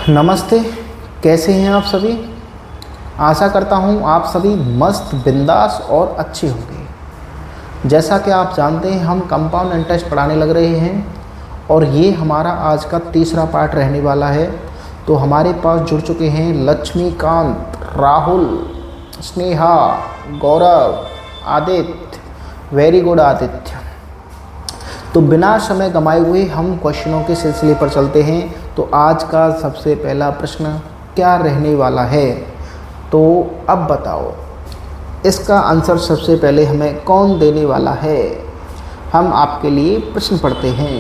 नमस्ते, कैसे हैं आप सभी। आशा करता हूं आप सभी मस्त, बिंदास और अच्छे होंगे। जैसा कि आप जानते हैं हम कंपाउंड इंटरेस्ट पढ़ाने लग रहे हैं और ये हमारा आज का तीसरा पार्ट रहने वाला है। तो हमारे पास जुड़ चुके हैं लक्ष्मीकांत, राहुल, स्नेहा, गौरव, आदित्य। Very good Aditya. तो बिना समय गंवाए हुए हम क्वेश्चनों के सिलसिले पर चलते हैं। तो आज का सबसे पहला प्रश्न क्या रहने वाला है, तो अब बताओ इसका आंसर सबसे पहले हमें कौन देने वाला है। हम आपके लिए प्रश्न पढ़ते हैं।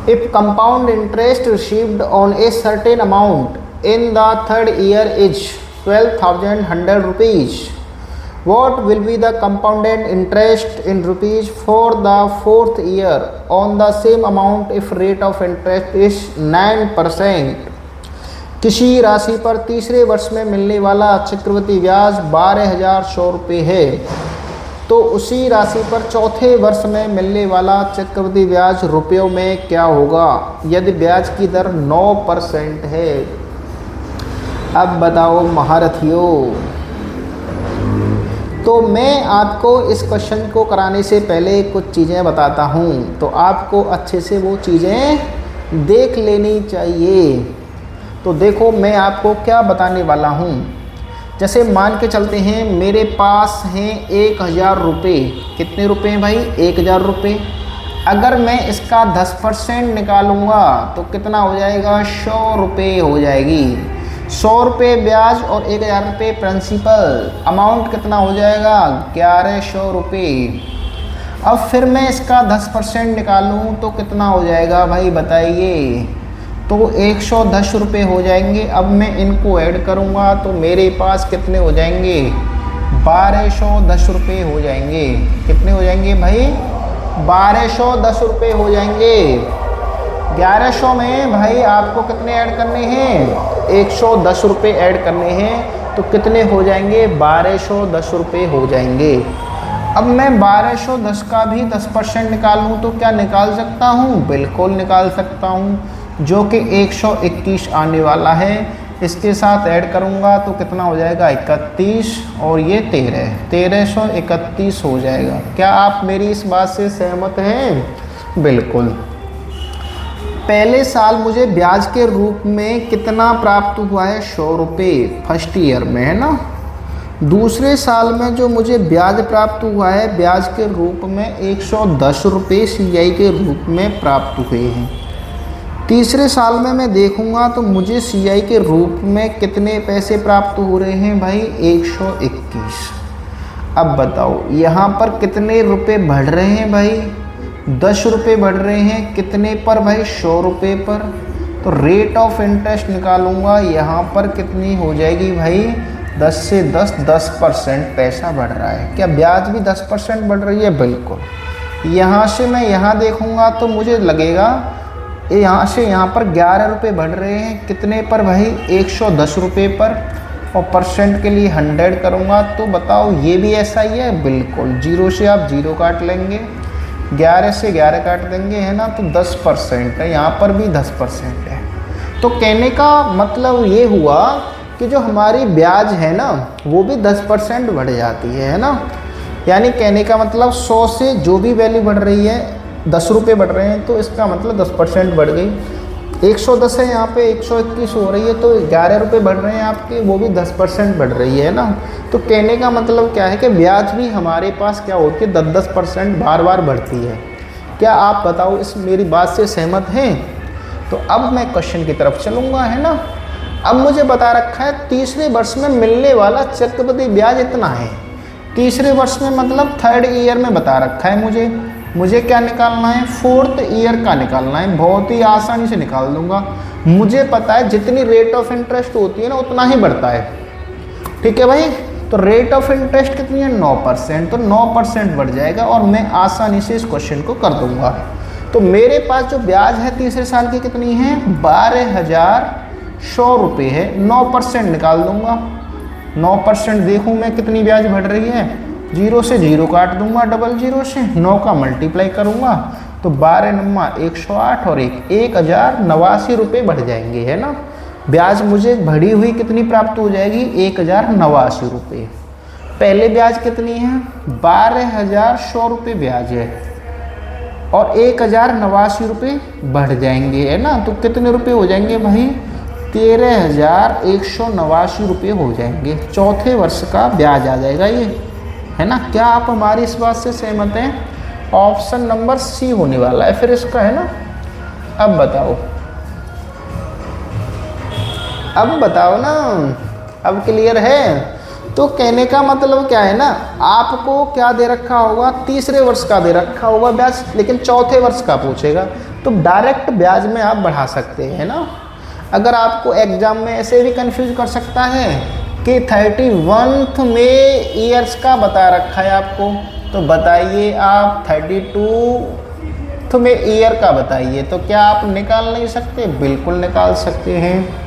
If compound interest received on a certain amount in the third year is 12,100 rupees, what will be the compounded interest in rupees for the fourth year on the same amount if rate of interest is 9%। किसी राशि पर तीसरे वर्ष में मिलने वाला चक्रवृद्धि ब्याज 12,100 रुपये है, तो उसी राशि पर चौथे वर्ष में मिलने वाला चक्रवृद्धि ब्याज रुपयों में क्या होगा यदि ब्याज की दर 9% है। अब बताओ महारथियों। तो मैं आपको इस क्वेश्चन को कराने से पहले कुछ चीज़ें बताता हूँ, तो आपको अच्छे से वो चीज़ें देख लेनी चाहिए। तो देखो मैं आपको क्या बताने वाला हूँ। जैसे मान के चलते हैं मेरे पास हैं 1,000 रुपये। कितने रुपए हैं भाई? 1,000 रुपये। अगर मैं इसका 10% निकालूंगा तो कितना हो जाएगा? 100 रुपये हो जाएगी। 100 रुपये ब्याज और 1,000 रुपये प्रिंसिपल, अमाउंट कितना हो जाएगा? 1,100 रुपये। अब फिर मैं इसका 10% निकालूं तो कितना हो जाएगा भाई बताइए? तो 110 रुपये हो जाएंगे। अब मैं इनको ऐड करूंगा तो मेरे पास कितने हो जाएंगे? 1,210 रुपये हो जाएंगे। कितने हो जाएंगे भाई? 1,210 रुपये हो जाएंगे। 1,100 में भाई आपको कितने ऐड करने हैं? 110 रुपये ऐड करने हैं। तो कितने हो जाएंगे? 1,210 रुपये हो जाएंगे। अब मैं 1,210 का भी 10% निकालूँ तो क्या निकाल सकता हूँ? बिल्कुल निकाल सकता हूँ, जो कि 121 आने वाला है। इसके साथ ऐड करूँगा तो कितना हो जाएगा? 31 और ये 1331 हो जाएगा। क्या आप मेरी इस बात से सहमत हैं? बिल्कुल। पहले साल मुझे ब्याज के रूप में कितना प्राप्त हुआ है? 100 रुपये फर्स्ट ईयर में, है ना। दूसरे साल में जो मुझे ब्याज प्राप्त हुआ है ब्याज के रूप में 110 रुपये CI के रूप में प्राप्त हुए हैं। तीसरे साल में मैं देखूंगा तो मुझे CI के रूप में कितने पैसे प्राप्त हो रहे हैं भाई? 121। अब बताओ यहाँ पर कितने रुपये बढ़ रहे हैं भाई? 10 रुपये बढ़ रहे हैं। कितने पर भाई? 100 रुपये पर। तो रेट ऑफ इंटरेस्ट निकालूंगा, यहाँ पर कितनी हो जाएगी भाई? 10 से 10% पैसा बढ़ रहा है। क्या ब्याज भी 10% बढ़ रही है? बिल्कुल। यहाँ से मैं यहाँ देखूंगा तो मुझे लगेगा यहाँ से यहाँ पर 11 रुपये बढ़ रहे हैं। कितने पर भाई? 110 रुपये पर। और परसेंट के लिए 100 करूँगा तो बताओ ये भी ऐसा ही है? बिल्कुल। 0 से आप 0 काट लेंगे, 11 से 11 काट देंगे, है ना। तो 10% है, यहाँ पर भी 10% है। तो कहने का मतलब ये हुआ कि जो हमारी ब्याज है ना वो भी 10% बढ़ जाती है ना। यानी कहने का मतलब 100 से जो भी वैल्यू बढ़ रही है, 10 रुपये बढ़ रहे हैं तो इसका मतलब 10% बढ़ गई। 110 है, यहाँ पे 121 हो रही है तो 11 रुपये बढ़ रहे हैं आपके, वो भी 10% बढ़ रही है ना। तो कहने का मतलब क्या है कि ब्याज भी हमारे पास क्या होती है? 10% बार बार बढ़ती है। क्या आप बताओ इस मेरी बात से सहमत हैं? तो अब मैं क्वेश्चन की तरफ चलूँगा, है ना। अब मुझे बता रखा है तीसरे वर्ष में मिलने वाला चक्रवृद्धि ब्याज इतना है। तीसरे वर्ष में मतलब थर्ड ईयर में बता रखा है मुझे क्या निकालना है? फोर्थ ईयर का निकालना है। बहुत ही आसानी से निकाल दूंगा। मुझे पता है जितनी रेट ऑफ इंटरेस्ट होती है ना उतना ही बढ़ता है। ठीक है भाई। तो रेट ऑफ इंटरेस्ट कितनी है? 9%। तो 9% बढ़ जाएगा और मैं आसानी से इस क्वेश्चन को कर दूंगा। तो मेरे पास जो ब्याज है तीसरे साल की कितनी है? 12,100 रुपये है। 9% निकाल दूंगा। 9% देखूँ मैं कितनी ब्याज बढ़ रही है? 0 से 0 काट दूंगा, डबल 0 से 9 का मल्टीप्लाई करूंगा तो 12 नमा 108 और 1089 रुपये बढ़ जाएंगे, है ना। ब्याज मुझे बढ़ी हुई कितनी प्राप्त हो जाएगी, 1089 रुपये। पहले ब्याज कितनी है, 12,100 रुपये ब्याज है और 1089 रुपये बढ़ जाएंगे, है ना। तो कितने रुपये हो जाएंगे भाई, 13,189 रुपये हो जाएंगे। चौथे वर्ष का ब्याज आ जाएगा ये, है ना। क्या आप हमारी इस बात से सहमत हैं? ऑप्शन नंबर सी होने वाला है फिर इसका, है ना। अब बताओ ना, अब क्लियर है। तो कहने का मतलब क्या है ना, आपको क्या दे रखा होगा, तीसरे वर्ष का दे रखा होगा ब्याज, लेकिन चौथे वर्ष का पूछेगा तो डायरेक्ट ब्याज में आप बढ़ा सकते हैं ना। अगर आपको एग्जाम में ऐसे भी कंफ्यूज कर सकता है कि 31th में ईयर्स का बता रखा है आपको, तो बताइए आप 32th में ईयर का बताइए, तो क्या आप निकाल नहीं सकते? बिल्कुल निकाल सकते हैं,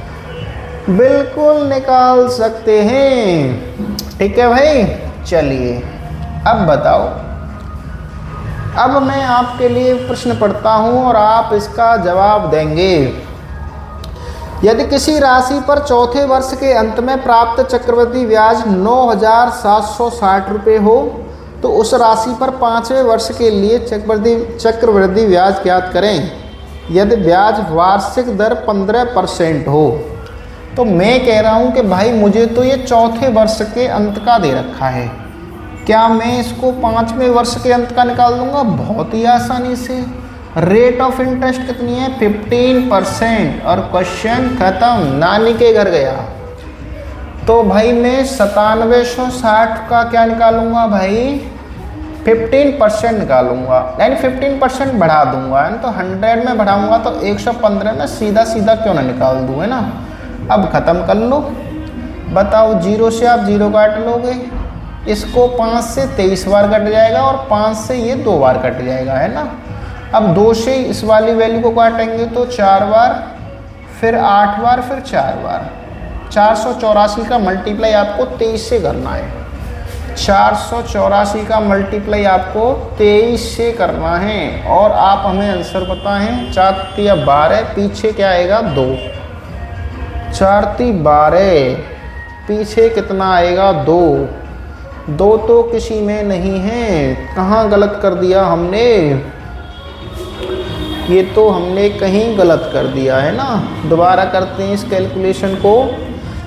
बिल्कुल निकाल सकते हैं। ठीक है भाई, चलिए अब बताओ। अब मैं आपके लिए प्रश्न पढ़ता हूं और आप इसका जवाब देंगे। यदि किसी राशि पर चौथे वर्ष के अंत में प्राप्त चक्रवृद्धि ब्याज 9,760 रुपये हो तो उस राशि पर पाँचवें वर्ष के लिए चक्रवृद्धि ब्याज ज्ञात करें। यदि ब्याज वार्षिक दर 15% हो, तो मैं कह रहा हूं कि भाई मुझे तो ये चौथे वर्ष के अंत का दे रखा है, क्या मैं इसको पाँचवें वर्ष के अंत का निकाल दूंगा? बहुत ही आसानी से। रेट ऑफ इंटरेस्ट कितनी है? 15%। और क्वेश्चन खत्म, नानी के घर गया। तो भाई मैं 9760 का क्या निकालूंगा भाई, 15% निकालूंगा, यानी 15% बढ़ा दूंगा, है ना। तो 100 में बढ़ाऊंगा तो 115 में सीधा सीधा क्यों ना निकाल दूँ, है ना। अब ख़त्म कर लो, बताओ। 0 से आप 0 काट लोगे, इसको 5 से 23 बार कट जाएगा और 5 से ये 2 बार कट जाएगा, है ना। अब 2 से इस वाली वैल्यू को काटेंगे तो 4 बार, फिर 8 बार, फिर 4 बार। 484 का मल्टीप्लाई आपको 23 से करना है। 484 का मल्टीप्लाई आपको 23 से करना है और आप हमें आंसर बताएं। 4 या 12, पीछे क्या आएगा 2, 4 × 12, पीछे कितना आएगा 2। 2 तो किसी में नहीं है, कहाँ गलत कर दिया हमने, ये तो हमने कहीं गलत कर दिया, है ना। दोबारा करते हैं इस कैलकुलेशन को।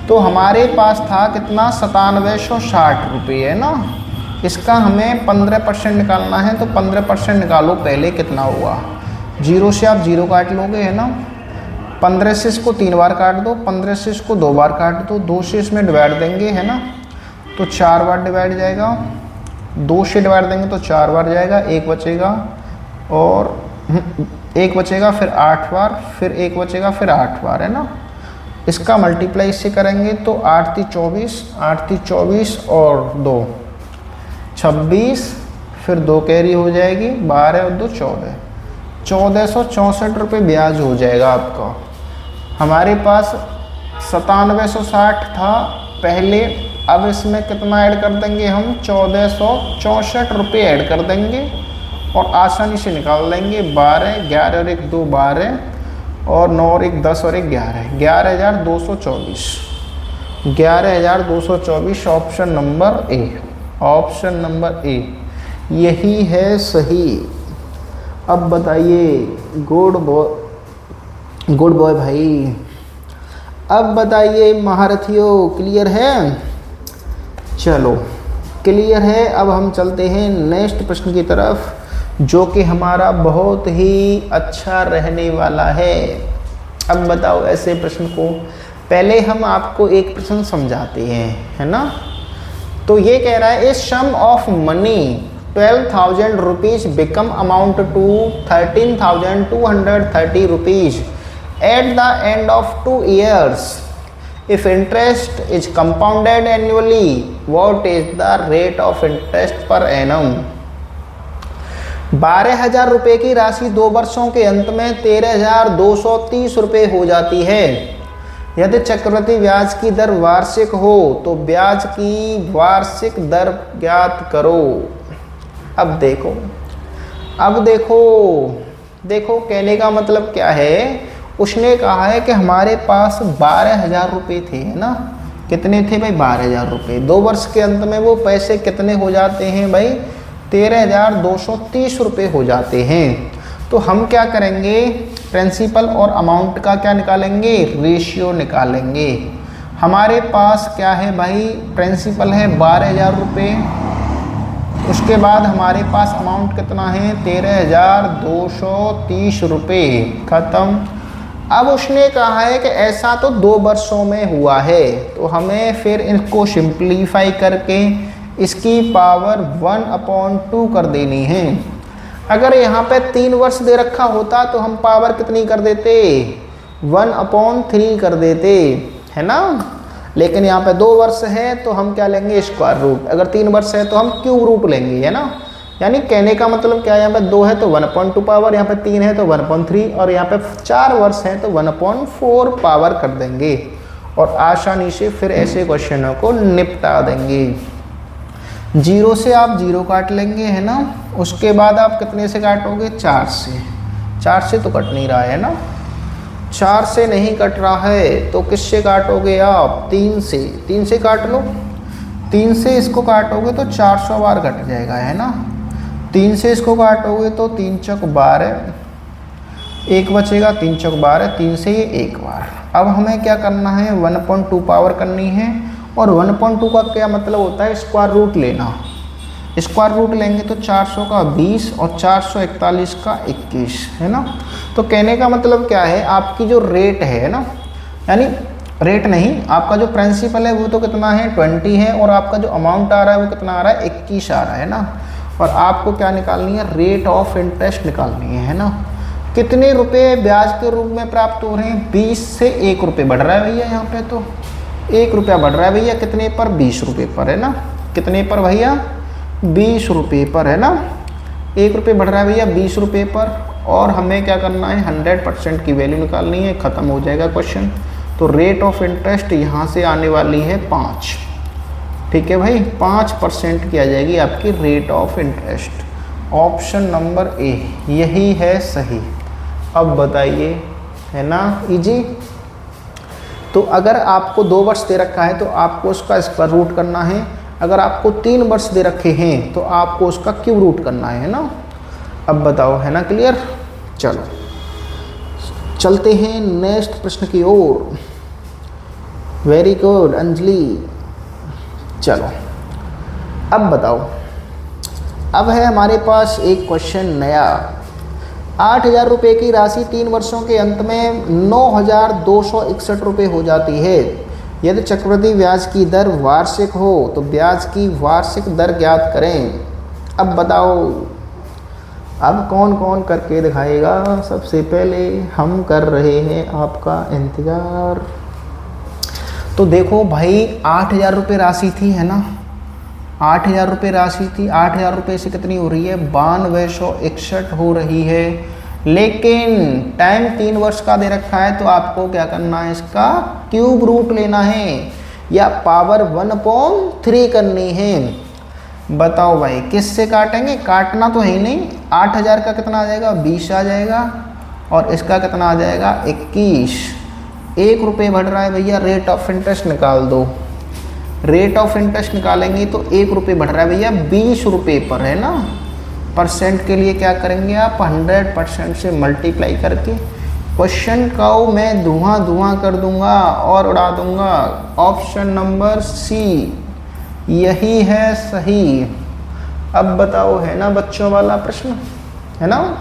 तो हमारे पास था कितना, 9760 रुपये, है ना। इसका हमें 15% निकालना है, तो 15% निकालो पहले, कितना हुआ। 0 से आप 0 काट लोगे, है ना। 15 से इसको 3 बार काट दो, 15 से इसको 2 बार काट दो, 2 से इसमें डिवाइड देंगे, है ना। तो 4 बार डिवाइड जाएगा, 2 से डिवाइड देंगे तो 4 बार जाएगा, 1 बचेगा और 1 बचेगा, फिर 8 बार, फिर 1 बचेगा, फिर 8 बार, है ना। इसका मल्टीप्लाई इससे करेंगे तो 8 × 24, 8 × 24 और 2 26, फिर 2 कैरी हो जाएगी, 12 और 2 14, 1464 रुपये ब्याज हो जाएगा आपका। हमारे पास 9760 था पहले, अब इसमें कितना ऐड कर देंगे हम, 1464 रुपये ऐड कर देंगे और आसानी से निकाल लेंगे। 12, 11 और 1 2 12 और 9 और 1 10 और 1 11, 11,224, 11,224 option number A, option number A यही है सही। अब बताइए, गुड बॉय भाई। अब बताइए महारथियों, क्लियर है? चलो क्लियर है। अब हम चलते हैं नेक्स्ट प्रश्न की तरफ, जो कि हमारा बहुत ही अच्छा रहने वाला है। अब बताओ ऐसे प्रश्न को, पहले हम आपको एक प्रश्न समझाते हैं, है ना। तो ये कह रहा है, a sum of money 12,000 rupees become amount to 13,230 rupees at the end of 2 years. If interest is compounded annually, what is the rate of interest per annum? 12,000 रुपये की राशि 2 वर्षों के अंत में 13,230 रुपये हो जाती है। यदि चक्रवृद्धि ब्याज की दर वार्षिक हो तो ब्याज की वार्षिक दर ज्ञात करो। अब देखो कहने का मतलब क्या है, उसने कहा है कि हमारे पास 12,000 रुपये थे, है ना। कितने थे भाई? 12,000 रुपये। 2 वर्ष के अंत में वो पैसे कितने हो जाते हैं भाई? 13,230 रुपये हो जाते हैं। तो हम क्या करेंगे? प्रिंसिपल और अमाउंट का क्या निकालेंगे? रेशियो निकालेंगे। हमारे पास क्या है भाई? प्रिंसिपल है 12,000 रुपये, उसके बाद हमारे पास अमाउंट कितना है? 13,230 रुपये। ख़त्म। अब उसने कहा है कि ऐसा तो 2 वर्षों में हुआ है, तो हमें फिर इसको सिंप्लीफाई करके इसकी पावर 1/2 कर देनी है। अगर यहाँ पे 3 वर्ष दे रखा होता तो हम पावर कितनी कर देते? 1/3 कर देते, है ना। लेकिन यहाँ पे 2 वर्ष है तो हम क्या लेंगे? Square root. अगर 3 वर्ष है तो हम क्यूब रूट लेंगे, है ना। यानी कहने का मतलब क्या है? यहाँ पे 2 है तो 1/2 पावर, यहाँ पे 3 है तो 1/3, और यहाँ पे 4 वर्ष है तो 1/4 पावर कर देंगे, और आसानी से फिर ऐसे क्वेश्चनों को निपटा देंगे। 0 से आप 0 काट लेंगे, है ना। उसके बाद आप कितने से काटोगे? 4 से। 4 से तो कट नहीं रहा है ना, 4 से नहीं कट रहा है तो किससे काटोगे आप? 3 से। 3 से काट लो। 3 से इसको काटोगे तो 400 बार कट जाएगा, है ना। 3 से इसको काटोगे तो 3 चौक 12, 1 बचेगा, 3 चौक 12, 3 से ये 1 बार। अब हमें क्या करना है? 1/2 पावर करनी है, और 1/2 का क्या मतलब होता है? स्क्वायर रूट लेना। स्क्वायर रूट लेंगे तो 400 का 20 और 441 का 21, है ना। तो कहने का मतलब क्या है? आपकी जो रेट है ना, यानी रेट नहीं, आपका जो प्रिंसिपल है वो तो कितना है? 20 है, और आपका जो अमाउंट आ रहा है वो कितना आ रहा है? 21 आ रहा है ना। और आपको क्या निकालनी है? रेट ऑफ इंटरेस्ट निकालनी है ना। कितने रुपए ब्याज के रूप में प्राप्त हो रहे हैं? 20 से 1 रुपये बढ़ रहा है भैया, यहाँ पे तो 1 रुपया बढ़ रहा है भैया। कितने पर? 20 रुपये पर, है ना। कितने पर भैया? 20 रुपये पर, है ना। 1 रुपये बढ़ रहा है भैया 20 रुपये पर, और हमें क्या करना है? 100% की वैल्यू निकालनी है। ख़त्म हो जाएगा क्वेश्चन। तो रेट ऑफ इंटरेस्ट यहाँ से आने वाली है 5, ठीक है भाई। 5% की आ जाएगी आपकी rate of interest. Option number A यही है सही। अब बताइए, है ना इजी। तो अगर आपको 2 वर्ष दे रखा है तो आपको उसका स्क्वायर रूट करना है। अगर आपको 3 वर्ष दे रखे हैं तो आपको उसका क्यूब रूट करना है ना। अब बताओ, है ना क्लियर। चलो चलते हैं नेक्स्ट प्रश्न की ओर। Very good Anjali. चलो अब बताओ। अब है हमारे पास एक क्वेश्चन नया। 8,000 रुपये की राशि 3 वर्षों के अंत में 9,261 रुपये हो जाती है। यदि चक्रवृद्धि ब्याज की दर वार्षिक हो तो ब्याज की वार्षिक दर ज्ञात करें। अब बताओ, अब कौन कौन करके दिखाएगा? सबसे पहले हम कर रहे हैं आपका इंतज़ार। तो देखो भाई, 8,000 रुपये राशि थी, है ना। 8,000 रुपये राशि थी। 8,000 रुपये से कितनी हो रही है? 9261 हो रही है। लेकिन टाइम 3 वर्ष का दे रखा है, तो आपको क्या करना है? इसका क्यूब रूट लेना है, या पावर 1/3 करनी है। बताओ भाई, किससे काटेंगे? काटना तो है ही नहीं। 8,000 का कितना आ जाएगा? 20 आ जाएगा, और इसका कितना आ जाएगा? 21। 1 रुपये बढ़ रहा है भैया, रेट ऑफ इंटरेस्ट निकाल दो। रेट ऑफ इंटरेस्ट निकालेंगे तो 1 रुपये बढ़ रहा है भैया 20 रुपये पर, है ना। परसेंट के लिए क्या करेंगे आप? 100% से मल्टीप्लाई करके क्वेश्चन को मैं धुआं कर दूंगा और उड़ा दूंगा। ऑप्शन नंबर सी यही है सही। अब बताओ, है ना बच्चों वाला प्रश्न, है ना।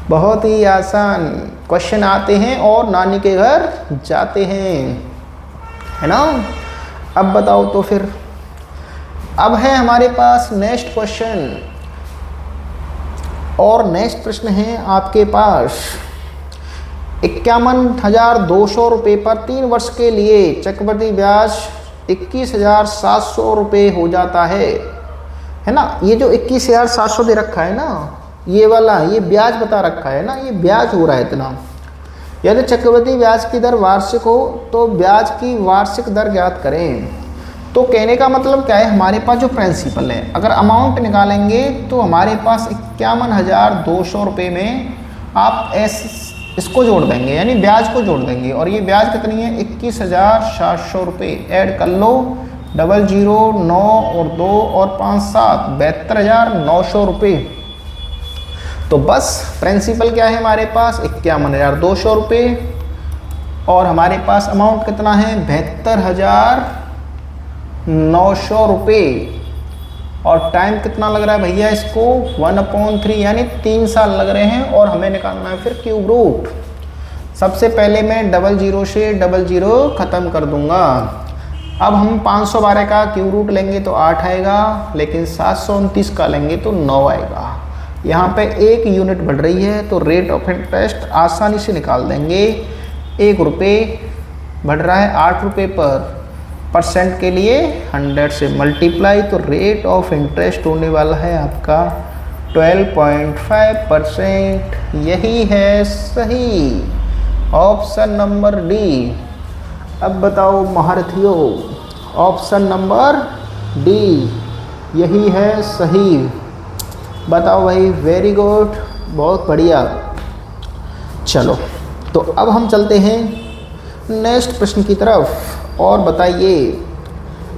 बहुत ही आसान क्वेश्चन आते हैं और नानी के घर जाते हैं, है ना। अब बताओ तो फिर। अब है हमारे पास नेक्स्ट क्वेश्चन, और नेक्स्ट प्रश्न है आपके पास। 51,200 रुपये पर 3 वर्ष के लिए चक्रवृद्धि ब्याज 21,700 रुपये हो जाता है ना। ये जो 21,700 दे रखा है ना, ये वाला, ये ब्याज बता रखा है ना, ये ब्याज हो रहा है इतना। यदि चक्रवृद्धि ब्याज की दर वार्षिक हो तो ब्याज की वार्षिक दर ज्ञात करें। तो कहने का मतलब क्या है? हमारे पास जो प्रिंसिपल है, अगर अमाउंट निकालेंगे तो हमारे पास 51,200 रुपये में आप इसको जोड़ देंगे यानी ब्याज को जोड़ देंगे, और ये ब्याज कितनी है 21,700 रुपये। ऐड कर लो 00 9 और 2 और 5 7 72,900 रुपये। तो बस प्रिंसिपल क्या है हमारे पास 51,200 रुपये, और हमारे पास अमाउंट कितना है 72,900 रुपये। और टाइम कितना लग रहा है भैया इसको 1/3 यानी 3 साल लग रहे हैं, और हमें निकालना है फिर क्यूब रूट। सबसे पहले मैं 00 से 00 ख़त्म कर दूंगा। अब हम 512 का क्यूब रूट लेंगे तो 8 आएगा, लेकिन 729 का लेंगे तो 9 आएगा। यहाँ पे 1 यूनिट बढ़ रही है तो रेट ऑफ इंटरेस्ट आसानी से निकाल देंगे। 1 रुपये बढ़ रहा है 8 रुपये पर परसेंट के लिए 100 से मल्टीप्लाई, तो रेट ऑफ इंटरेस्ट होने वाला है आपका 12.5%। यही है सही ऑप्शन नंबर डी। अब बताओ महारथियों, ऑप्शन नंबर डी यही है सही। बताओ भाई, वेरी गुड, बहुत बढ़िया। चलो तो अब हम चलते हैं नेक्स्ट प्रश्न की तरफ, और बताइए।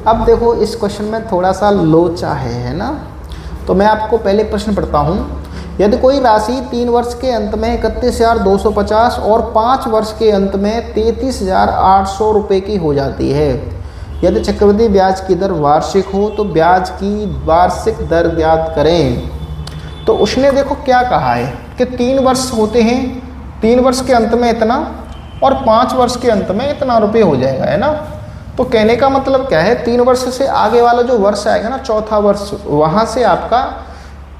अब देखो इस क्वेश्चन में थोड़ा सा लोचा है ना, तो मैं आपको पहले प्रश्न पढ़ता हूँ। यदि कोई राशि 3 वर्ष के अंत में 31,250 और 5 वर्ष के अंत में 33,800 रुपये की हो जाती है, यदि चक्रवृद्धि ब्याज की दर वार्षिक हो तो ब्याज की वार्षिक दर ज्ञात करें। तो उसने देखो क्या कहा है कि 3 वर्ष होते हैं, 3 वर्ष के अंत में इतना और 5 वर्ष के अंत में इतना रुपये हो जाएगा, है ना। तो कहने का मतलब क्या है, 3 वर्ष से आगे वाला जो वर्ष आएगा ना, चौथा वर्ष, वहाँ से आपका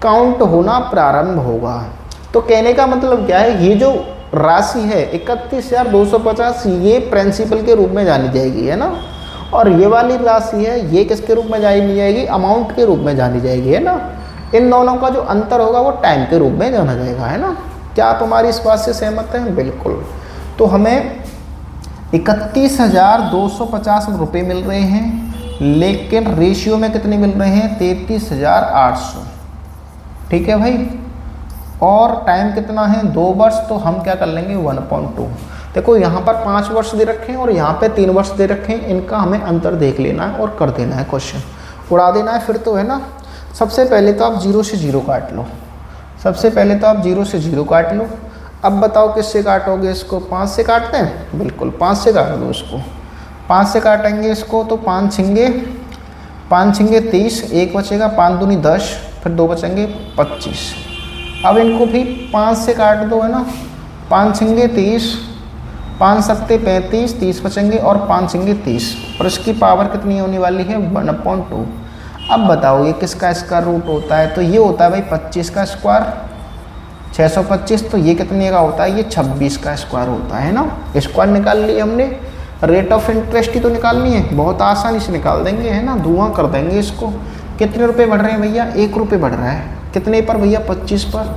काउंट होना प्रारंभ होगा। तो कहने का मतलब क्या है, ये जो राशि है 31,250 ये प्रिंसिपल के रूप में जानी जाएगी, है ना। और ये वाली राशि है ये किसके रूप में जानी जाएगी, अमाउंट के रूप में जानी जाएगी, है ना। इन दोनों का जो अंतर होगा वो टाइम के रूप में जाना जाएगा, है ना। क्या आप हमारी इस बात से सहमत हैं? बिल्कुल। तो हमें 31,250 रुपये मिल रहे हैं, लेकिन रेशियो में कितने मिल रहे हैं 33,800। ठीक है भाई, और टाइम कितना है 2 वर्ष, तो हम क्या कर लेंगे 1/2। देखो यहाँ पर 5 वर्ष दे रखे हैं और यहाँ पे 3 वर्ष दे रखे हैं, इनका हमें अंतर देख लेना है और कर देना है, क्वेश्चन उड़ा देना है फिर तो, है ना। सबसे पहले तो आप 0 से 0 काट लो, सबसे पहले तो आप 0 से 0 काट लो। अब बताओ किससे काटोगे इसको, 5 से काटते हैं, बिल्कुल 5 से काट दो इसको। 5 से काटेंगे इसको तो 5 छिंगे 30, 1 बचेगा, 5 दूनी 10, फिर 2 बचेंगे 25। अब इनको भी 5 से काट दो, है ना। 5 छिंगे 30, 5 सत्ते 35, 30 बचेंगे, और 5 छिंगे 30, और इसकी पावर कितनी होने वाली है 1/2। अब बताओ ये किसका स्क्वायर रूट होता है, तो ये होता है भाई 25 का स्क्वायर, 625। तो ये कितने का होता है, ये 26 का स्क्वायर होता है ना। स्क्वायर निकाल लिए हमने, रेट ऑफ इंटरेस्ट ही तो निकालनी है, बहुत आसानी से निकाल देंगे, है ना। धुआं कर देंगे इसको। कितने रुपए बढ़ रहे हैं भैया, 1 रुपये बढ़ रहा है, कितने पर भैया 25 पर,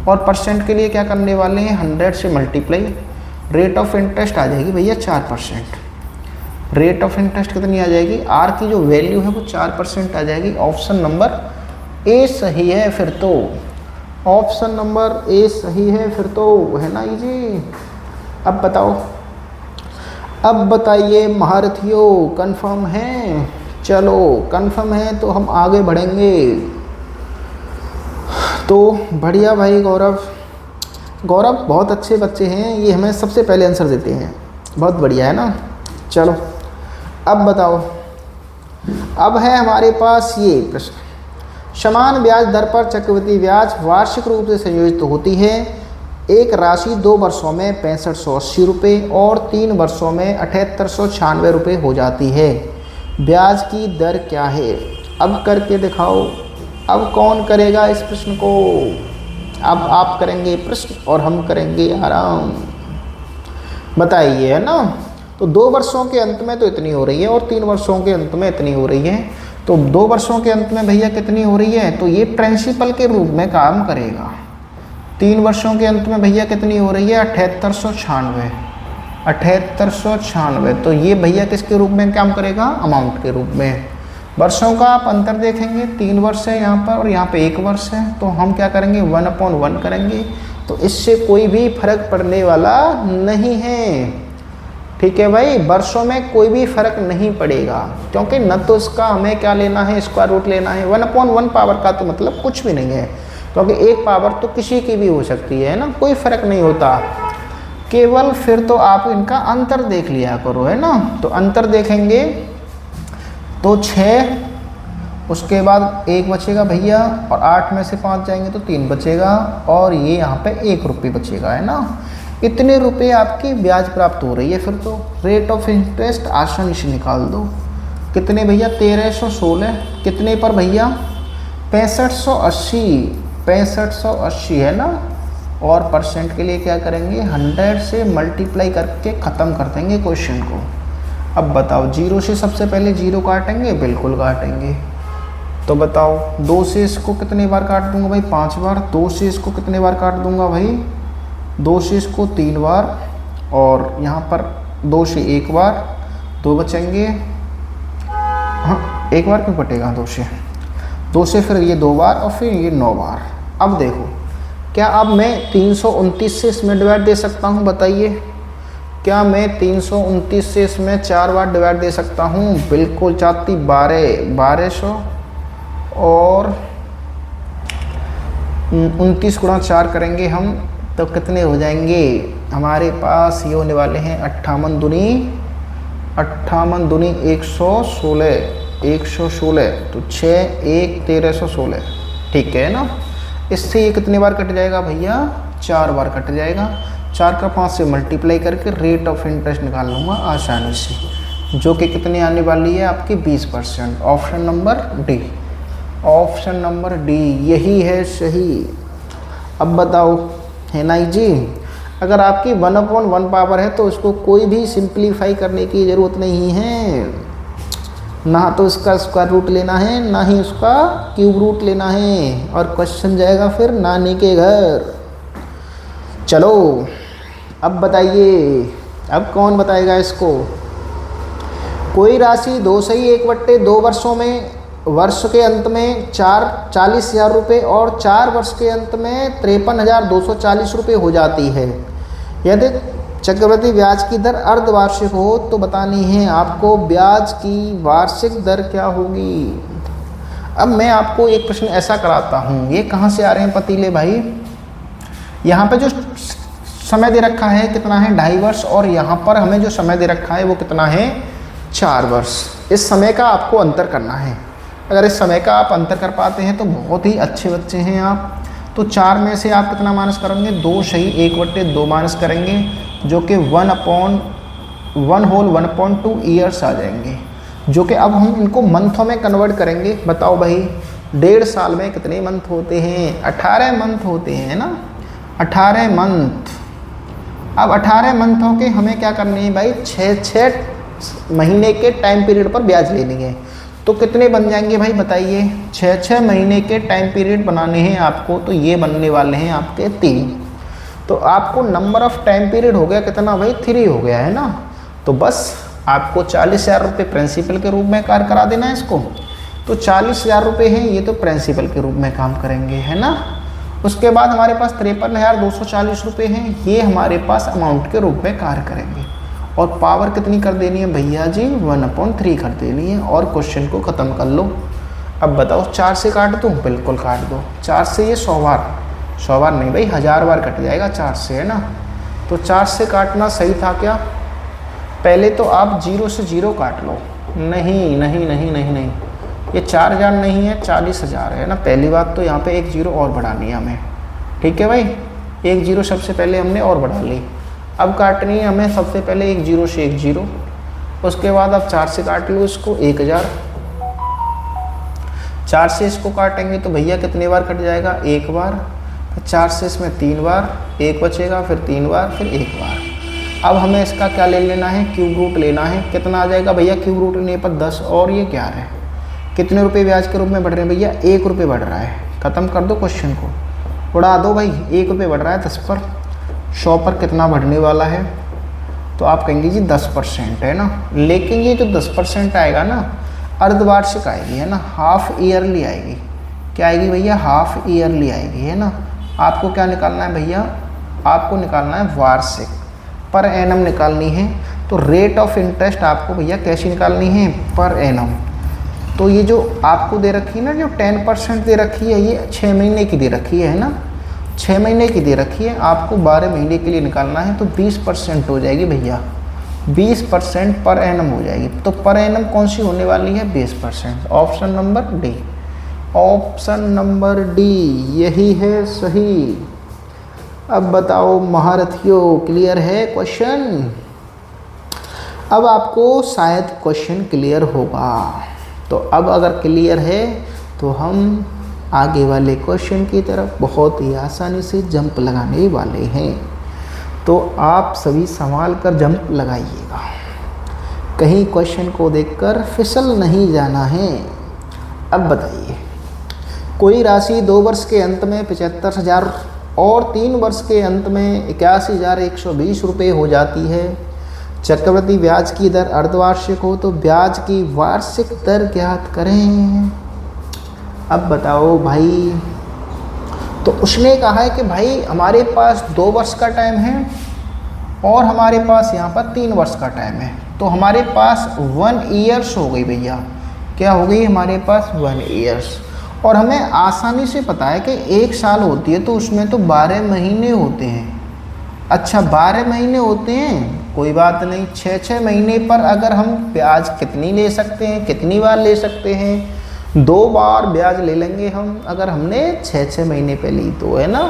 और परसेंट के लिए क्या करने वाले हैं 100 से मल्टीप्लाई। रेट ऑफ इंटरेस्ट आ जाएगी भैया 4%। रेट ऑफ इंटरेस्ट कितनी आ जाएगी, आर की जो वैल्यू है वो 4% आ जाएगी। ऑप्शन नंबर ए सही है फिर तो, ऑप्शन नंबर ए सही है फिर तो, है ना जी। अब बताओ, अब बताइए महारथियों, कंफर्म है? चलो कंफर्म है तो हम आगे बढ़ेंगे। तो बढ़िया भाई गौरव बहुत अच्छे बच्चे हैं, ये हमें सबसे पहले आंसर देते हैं, बहुत बढ़िया, है ना। चलो अब बताओ, अब है हमारे पास ये प्रश्न, समान ब्याज दर पर चक्रवृद्धि ब्याज वार्षिक रूप से संयोजित होती है। एक राशि 2 वर्षों में 6580 रुपये और 3 वर्षों में 7896 रुपये हो जाती है। ब्याज की दर क्या है? अब करके दिखाओ। अब कौन करेगा इस प्रश्न को? अब आप करेंगे प्रश्न और हम करेंगे आराम। बताइए, है ना। तो 2 वर्षों के अंत में तो इतनी हो रही है और 3 वर्षों के अंत में इतनी हो रही है। तो 2 वर्षों के अंत में भैया कितनी हो रही है, तो ये प्रिंसिपल के रूप में काम करेगा। 3 वर्षों के अंत में भैया कितनी हो रही है 7896। तो ये भैया किसके रूप में काम करेगा, अमाउंट के रूप में। वर्षों का आप अंतर देखेंगे, 3 वर्ष है यहाँ पर और यहाँ पे 1 वर्ष है, तो हम क्या करेंगे 1/1 करेंगे। तो इससे कोई भी फर्क पड़ने वाला नहीं है। ठीक है भाई, वर्षों में कोई भी फर्क नहीं पड़ेगा, क्योंकि न तो इसका हमें क्या लेना है, स्क्वायर रूट लेना है। 1/1 पावर का तो मतलब कुछ भी नहीं है, क्योंकि एक पावर तो किसी की भी हो सकती है ना, कोई फर्क नहीं होता। केवल फिर तो आप इनका अंतर देख लिया करो, है ना। तो अंतर देखेंगे तो 6, उसके बाद 1 बचेगा भैया, और 8 में से 5 जाएंगे तो 3 बचेगा, और ये यहाँ पे 1 रुपये बचेगा, है ना। इतने रुपए आपकी ब्याज प्राप्त हो रही है। फिर तो रेट ऑफ इंटरेस्ट आसानी से निकाल दो। कितने भैया, 1316। कितने पर भैया, 6580। 6580 है ना। और परसेंट के लिए क्या करेंगे, 100 से मल्टीप्लाई करके ख़त्म कर देंगे क्वेश्चन को। अब बताओ, 0 से सबसे पहले 0 काटेंगे, बिल्कुल काटेंगे। तो बताओ, 2 से इसको कितने बार काट दूंगा भाई, 5 बार। 2 से इसको कितने बार काट दूंगा भाई, 2 से इसको 3 बार, और यहाँ पर 2 से 1 बार, 2 बचेंगे। हाँ, 1 बार क्यों कटेगा 2 से, 2 से फिर ये 2 बार, और फिर ये 9 बार। अब देखो, क्या अब मैं 329 से इसमें डिवाइड दे सकता हूँ, बताइए। क्या मैं 329 से इसमें 4 बार डिवाइड दे सकता हूँ? बिल्कुल चाहती। 1200 और 29 गुणा 4 करेंगे हम, तो कितने हो जाएंगे हमारे पास, ये होने वाले हैं 58 दूनी 116, 116। तो 6 1 1316, ठीक है ना। इससे ये कितने बार कट जाएगा भैया, 4 बार कट जाएगा। 4 का 5 से मल्टीप्लाई करके रेट ऑफ इंटरेस्ट निकाल लूँगा आसानी से, जो कि कितने आने वाली है आपकी, 20%। Option number D, option number D यही है सही। अब बताओ, है ना जी। अगर आपकी 1/1 पावर है तो उसको कोई भी सिंप्लीफाई करने की ज़रूरत नहीं है, ना तो इसका स्क्वायर रूट लेना है, ना ही उसका क्यूब रूट लेना है, और क्वेश्चन जाएगा फिर नानी के घर। चलो अब बताइए, अब कौन बताएगा इसको। कोई राशि 2 सही 1/2 वर्षों में, वर्ष के अंत में 40,000 रुपये और 4 वर्ष के अंत में 53,240 रुपये हो जाती है। यदि चक्रवृद्धि ब्याज की दर अर्धवार्षिक हो तो बतानी है आपको ब्याज की वार्षिक दर क्या होगी। अब मैं आपको एक प्रश्न ऐसा कराता हूँ, ये कहाँ से आ रहे हैं पतीले भाई। यहाँ पे जो समय दे रखा है कितना है, 2.5 वर्ष, और यहाँ पर हमें जो समय दे रखा है वो कितना है, 4 वर्ष। इस समय का आपको अंतर करना है। अगर इस समय का आप अंतर कर पाते हैं तो बहुत ही अच्छे बच्चे हैं आप। तो 4 में से आप कितना माइनस करेंगे, 2 सही 1/2 माइनस करेंगे, जो कि 1/2 ईयर्स आ जाएंगे, जो कि अब हम इनको मंथों में कन्वर्ट करेंगे। बताओ भाई, 1.5 साल में कितने मंथ होते हैं, 18 मंथ होते हैं ना, 18 मंथ। अब 18 मंथों के हमें क्या करनी है भाई, 6 महीने के टाइम पीरियड पर ब्याज लेनी है। तो कितने बन जाएंगे भाई बताइए, 6 महीने के टाइम पीरियड बनाने हैं आपको, तो ये बनने वाले हैं आपके 3। तो आपको नंबर ऑफ टाइम पीरियड हो गया कितना भाई, 3 हो गया है ना। तो बस आपको 40,000 रुपये प्रिंसिपल के रूप में कार्य करा देना है इसको। तो 40,000 रुपये हैं, ये तो प्रिंसिपल के रूप में काम करेंगे, है ना। उसके बाद हमारे पास 53,240 रुपये हैं, ये हमारे पास अमाउंट के रूप में कार्य करेंगे। और पावर कितनी कर देनी है भैया जी, 1/3 कर देनी है, और क्वेश्चन को ख़त्म कर लो। अब बताओ, 4 से काट दूँ, बिल्कुल काट दो। 4 से ये 100 बार नहीं भाई, 1000 बार कट जाएगा 4 से, है ना। तो 4 से काटना सही था क्या। पहले तो आप 0 से 0 काट लो। नहीं नहीं नहीं नहीं नहीं, ये 4000 नहीं है, 40,000 है ना। पहली बात तो यहाँ पे 1 0 और बढ़ानी है हमें, ठीक है भाई। 1 0 सबसे पहले हमने और बढ़ा ली। अब काटनी है हमें सबसे पहले 1 0 से 1 0, उसके बाद अब 4 से काट लो इसको, 1000। 4 से इसको काटेंगे तो भैया कितने बार कट जाएगा, 1 बार। फिर 4 से इसमें 3 बार, 1 बचेगा, फिर 3 बार, फिर 1 बार। अब हमें इसका क्या ले लेना है, क्यूब रूट लेना है। कितना आ जाएगा भैया क्यूब रूट लेने पर 10, और ये 11। कितने रुपए ब्याज के रूप में बढ़ रहे हैं भैया, 1 रुपये बढ़ रहा है। ख़त्म कर दो क्वेश्चन को, उड़ा दो भाई। 1 रुपये बढ़ रहा है 10 पर, 100 पर कितना बढ़ने वाला है। तो आप कहेंगे जी 10% है ना, लेकिन ये जो 10% आएगा ना, अर्धवार्षिक आएगी, है ना, हाफ ईयरली आएगी। क्या आएगी भैया, हाफ ईयरली आएगी, है ना। आपको क्या निकालना है भैया, आपको निकालना है वार्षिक, पर एनम निकालनी है। तो रेट ऑफ इंटरेस्ट आपको भैया कैसी निकालनी है, पर एनम। तो ये जो आपको दे रखी है ना, जो 10% दे रखी है, ये 6 महीने की दे रखी है ना, 6 महीने की दे रखी है, आपको 12 महीने के लिए निकालना है। तो 20% हो जाएगी भैया, 20% पर एनम हो जाएगी। तो पर एनम कौन सी होने वाली है, 20%। Option number D, option number D यही है सही। अब बताओ महारथियों, क्लियर है क्वेश्चन? अब आपको शायद क्वेश्चन क्लियर होगा। तो अब अगर क्लियर है तो हम आगे वाले क्वेश्चन की तरफ बहुत ही आसानी से जंप लगाने वाले हैं। तो आप सभी संभाल कर जंप लगाइएगा, कहीं क्वेश्चन को देखकर फिसल नहीं जाना है। अब बताइए, कोई राशि 2 वर्ष के अंत में 75,000 और 3 वर्ष के अंत में 81,120 रुपये हो जाती है। चक्रवृद्धि ब्याज की दर अर्धवार्षिक हो तो ब्याज की वार्षिक दर ज्ञात करें। अब बताओ भाई, तो उसने कहा है कि भाई हमारे पास 2 वर्ष का टाइम है और हमारे पास यहाँ पर 3 वर्ष का टाइम है, तो हमारे पास 1 ईयर्स हो गई भैया। क्या हो गई हमारे पास, 1 ईयर्स। और हमें आसानी से पता है कि 1 साल होती है तो उसमें तो 12 महीने होते हैं। अच्छा 12 महीने होते हैं, कोई बात नहीं, 6-6 महीने पर अगर हम ब्याज कितनी ले सकते हैं, कितनी बार ले सकते हैं, 2 बार ब्याज ले लेंगे हम, अगर हमने 6-6 महीने पे ली तो, है ना।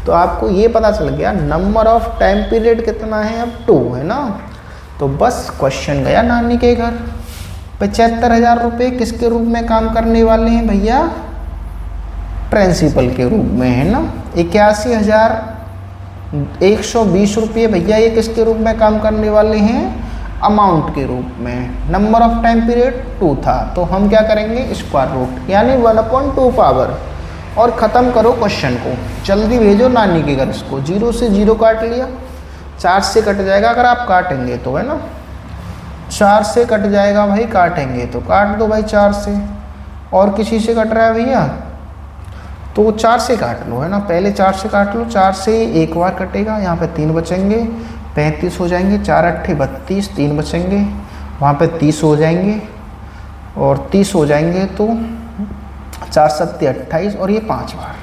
तो आपको ये पता चल गया नंबर ऑफ टाइम पीरियड कितना है, अब 2 है ना। तो बस क्वेश्चन गया नानी के घर। 75,000 रुपये किसके रूप में काम करने वाले हैं भैया, प्रिंसिपल के रूप में, है ना। 81,120 रुपये भैया ये किसके रूप में काम करने वाले हैं, अमाउंट के रूप में। नंबर ऑफ टाइम पीरियड 2 था, तो हम क्या करेंगे, स्क्वायर रूट यानी 1/2 पावर। और ख़त्म करो क्वेश्चन को, जल्दी भेजो नानी के घर इसको। 0 से 0 काट लिया, 4 से कट जाएगा अगर आप काटेंगे तो, है ना। 4 से कट जाएगा भाई, काटेंगे तो काट दो भाई 4 से। और किसी से कट रहा है भैया तो 4 से काट लो, है ना। पहले 4 से काट लो, 4 से एक बार कटेगा, यहाँ पे 3 बचेंगे, 35 हो जाएंगे, 4 8 32, 3 बचेंगे, वहाँ पे 30 हो जाएंगे और 30 हो जाएंगे तो 4 7 28 और ये 5 बार।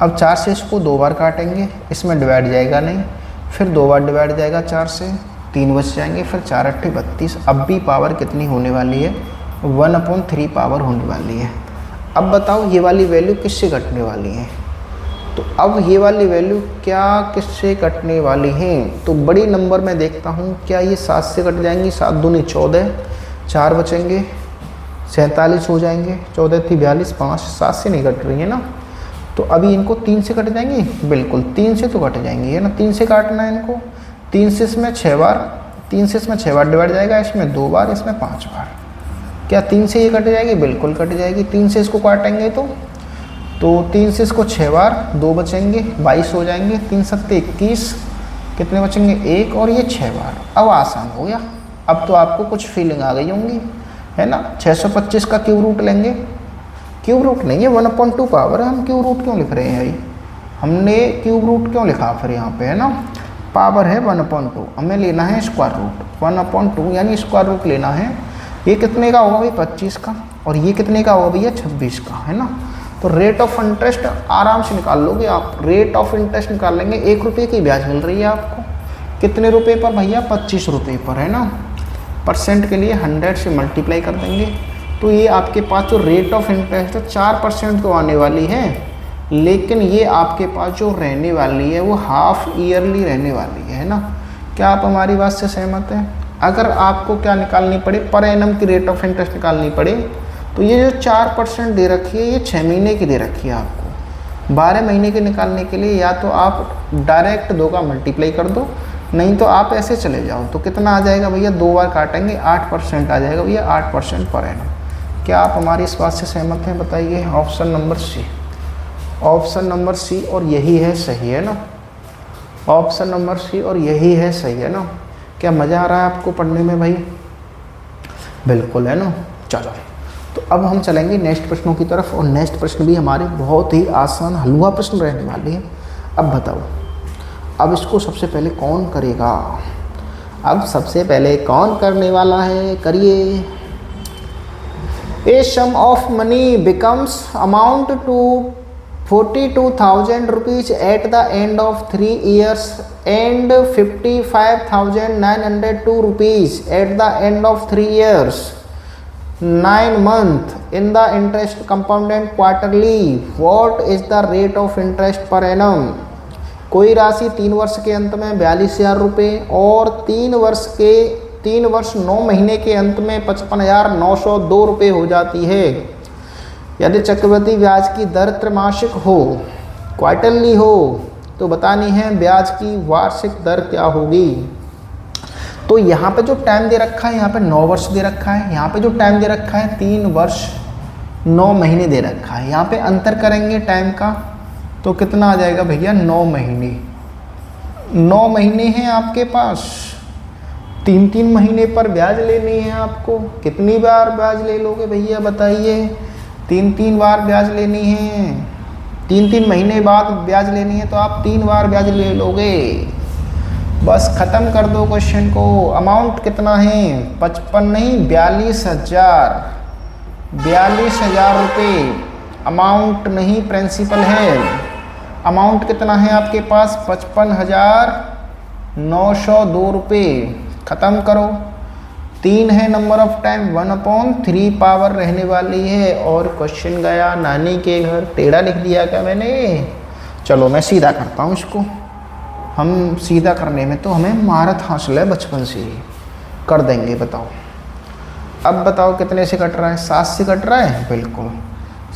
अब 4 से इसको 2 बार काटेंगे, इसमें डिवाइड जाएगा नहीं, फिर 2 बार डिवाइड जाएगा 4 से, 3 बच जाएंगे, फिर 4 8 32। अब भी पावर कितनी होने वाली है, 1/3 पावर होने वाली है। अब बताओ ये वाली वैल्यू किससे कटने वाली है, तो अब ये वाली वैल्यू क्या किससे कटने वाली है, तो बड़ी नंबर में देखता हूँ, क्या ये 7 से कट जाएंगी, 7 दूनी 14, 4 बचेंगे, 47 हो जाएंगे, 14 थी 42, 5 7 से नहीं कट रही है ना। तो अभी इनको 3 से कट जाएंगी, बिल्कुल 3 से तो कट जाएंगी, है ना। 3 से काटना है इनको, 3 से इसमें 6 बार, 3 से इसमें 6 बार डिवाइड जाएगा, इसमें 2 बार, इसमें 5 बार। क्या 3 से ये कट जाएगी, बिल्कुल कट जाएगी। 3 से इसको काटेंगे तो 3 से इसको 6 बार, 2 बचेंगे, 22 हो जाएंगे, 3 7 21, कितने बचेंगे 1 और ये 6 बार। अब आसान हो गया, अब तो आपको कुछ फीलिंग आ गई होंगी, है ना। 625 का क्यूब रूट लेंगे, क्यूब रूट नहीं है 1/2 पावर है, हम क्यूब रूट क्यों लिख रहे हैं भाई, हमने क्यूब रूट क्यों लिखा फिर यहाँ पे, है ना। पावर है 1/2, हमें लेना है स्क्वायर रूट 1/2 यानी स्क्वायर रूट लेना है। ये कितने का होगा भाई 25 का, और ये कितने का होगा भैया 26 का, है ना। तो रेट ऑफ इंटरेस्ट आराम से निकाल लोगे आप, रेट ऑफ इंटरेस्ट निकाल लेंगे। 1 रुपये की ब्याज मिल रही है आपको, कितने रुपए पर भैया 25 रुपये पर, है ना। परसेंट के लिए 100 से मल्टीप्लाई कर देंगे, तो ये आपके पास जो रेट ऑफ इंटरेस्ट है 4% तो आने वाली है, लेकिन ये आपके पास जो रहने वाली है वो हाफ ईयरली रहने वाली है ना। क्या आप हमारी बात से सहमत हैं? अगर आपको क्या निकालनी पड़े, पर एनम की रेट ऑफ इंटरेस्ट निकालनी पड़े, तो ये जो 4% दे रखी है ये 6 महीने की दे रखी है आपको। 12 महीने के निकालने के लिए या तो आप डायरेक्ट 2 का मल्टीप्लाई कर दो, नहीं तो आप ऐसे चले जाओ। तो कितना आ जाएगा भैया, 2 बार काटेंगे 8% आ जाएगा भैया, 8% पर एनम। क्या आप हमारी इस बात से सहमत हैं, बताइए। Option number C, option number C, और यही है सही, है ना। ऑप्शन नंबर सी और यही है सही, है ना। क्या मज़ा आ रहा है आपको पढ़ने में भाई, बिल्कुल, है ना। चलो तो अब हम चलेंगे नेक्स्ट प्रश्नों की तरफ, और नेक्स्ट प्रश्न भी हमारे बहुत ही आसान हलवा प्रश्न रहने वाले हैं। अब बताओ, अब इसको सबसे पहले कौन करेगा? अब सबसे पहले कौन करने वाला है? करिए। A sum of money becomes amount to 42,000 rupees at the end of 3 years and 55,902 rupees at the end of 3 years, 9 months in the interest compounded quarterly. What is the rate of interest per annum? कोई राशि 3 वर्ष के अंत में 42,000 रुपये और 3 वर्ष 9 महीने के अंत में 55,902 रुपये हो जाती है। यदि चक्रवृद्धि ब्याज की दर त्रैमासिक हो, क्वार्टरली हो, तो बतानी है ब्याज की वार्षिक दर क्या होगी। तो यहाँ पे जो टाइम दे रखा है, यहाँ पे 9 वर्ष दे रखा है, यहाँ पे जो टाइम दे रखा है 3 वर्ष 9 महीने दे रखा है। यहाँ पे अंतर करेंगे टाइम का तो कितना आ जाएगा भैया? 9 महीने। 9 महीने हैं आपके पास, 3-3 महीने पर ब्याज लेनी है आपको। कितनी बार ब्याज ले लोगे भैया बताइए? 3-3 बार ब्याज लेनी है। 3-3 महीने बाद ब्याज लेनी है तो आप 3 बार ब्याज ले लोगे। बस ख़त्म कर दो क्वेश्चन को। अमाउंट कितना है? 55 नहीं, 42,000। 42,000 रुपये अमाउंट नहीं, प्रिंसिपल है। अमाउंट कितना है आपके पास? 55,902 रुपये। ख़त्म करो। 3 है नंबर ऑफ टाइम, 1/3 पावर रहने वाली है। और क्वेश्चन गया नानी के घर। टेढ़ा लिख दिया क्या मैंने? चलो मैं सीधा करता हूँ इसको। हम सीधा करने में तो हमें महारत हासिल है बचपन से ही, कर देंगे। बताओ, अब बताओ कितने से कट रहा है? 7 से कट रहा है, बिल्कुल।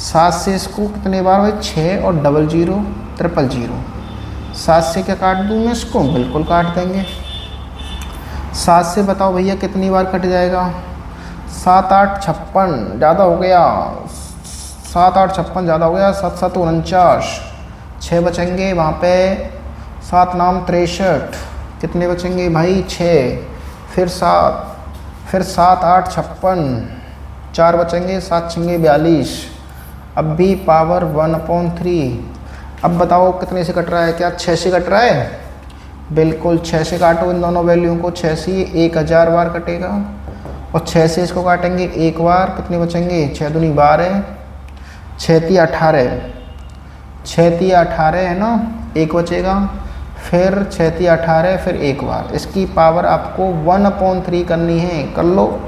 7 से इसको कितने बार भाई? 6 और 00 000। 7 से क्या काट दूँ मैं इसको? बिल्कुल काट देंगे। 7 से बताओ भैया कितनी बार कट जाएगा? 7 8 56 ज़्यादा हो गया। 7 8 56 ज़्यादा हो गया। 7 7 49, 6 बचेंगे वहाँ पे। 7 9 63, कितने बचेंगे भाई? 6, फिर 7, फिर 7 8 56, 4 बचेंगे। 7 6 42, अब भी पावर 1/3। अब बताओ कितने से कट रहा है? क्या 6 से कट रहा है? बिल्कुल 6 से काटो इन दोनों वैल्यू को। 6 से 1000 बार कटेगा और 6 से इसको काटेंगे 1 बार। कितने बचेंगे? 6 दूनी 12, 6 3 18, 6 3 18 है ना, 1 बचेगा। फिर 6 3 18, फिर 1 बार। इसकी पावर आपको 1/3 करनी है। कर लो।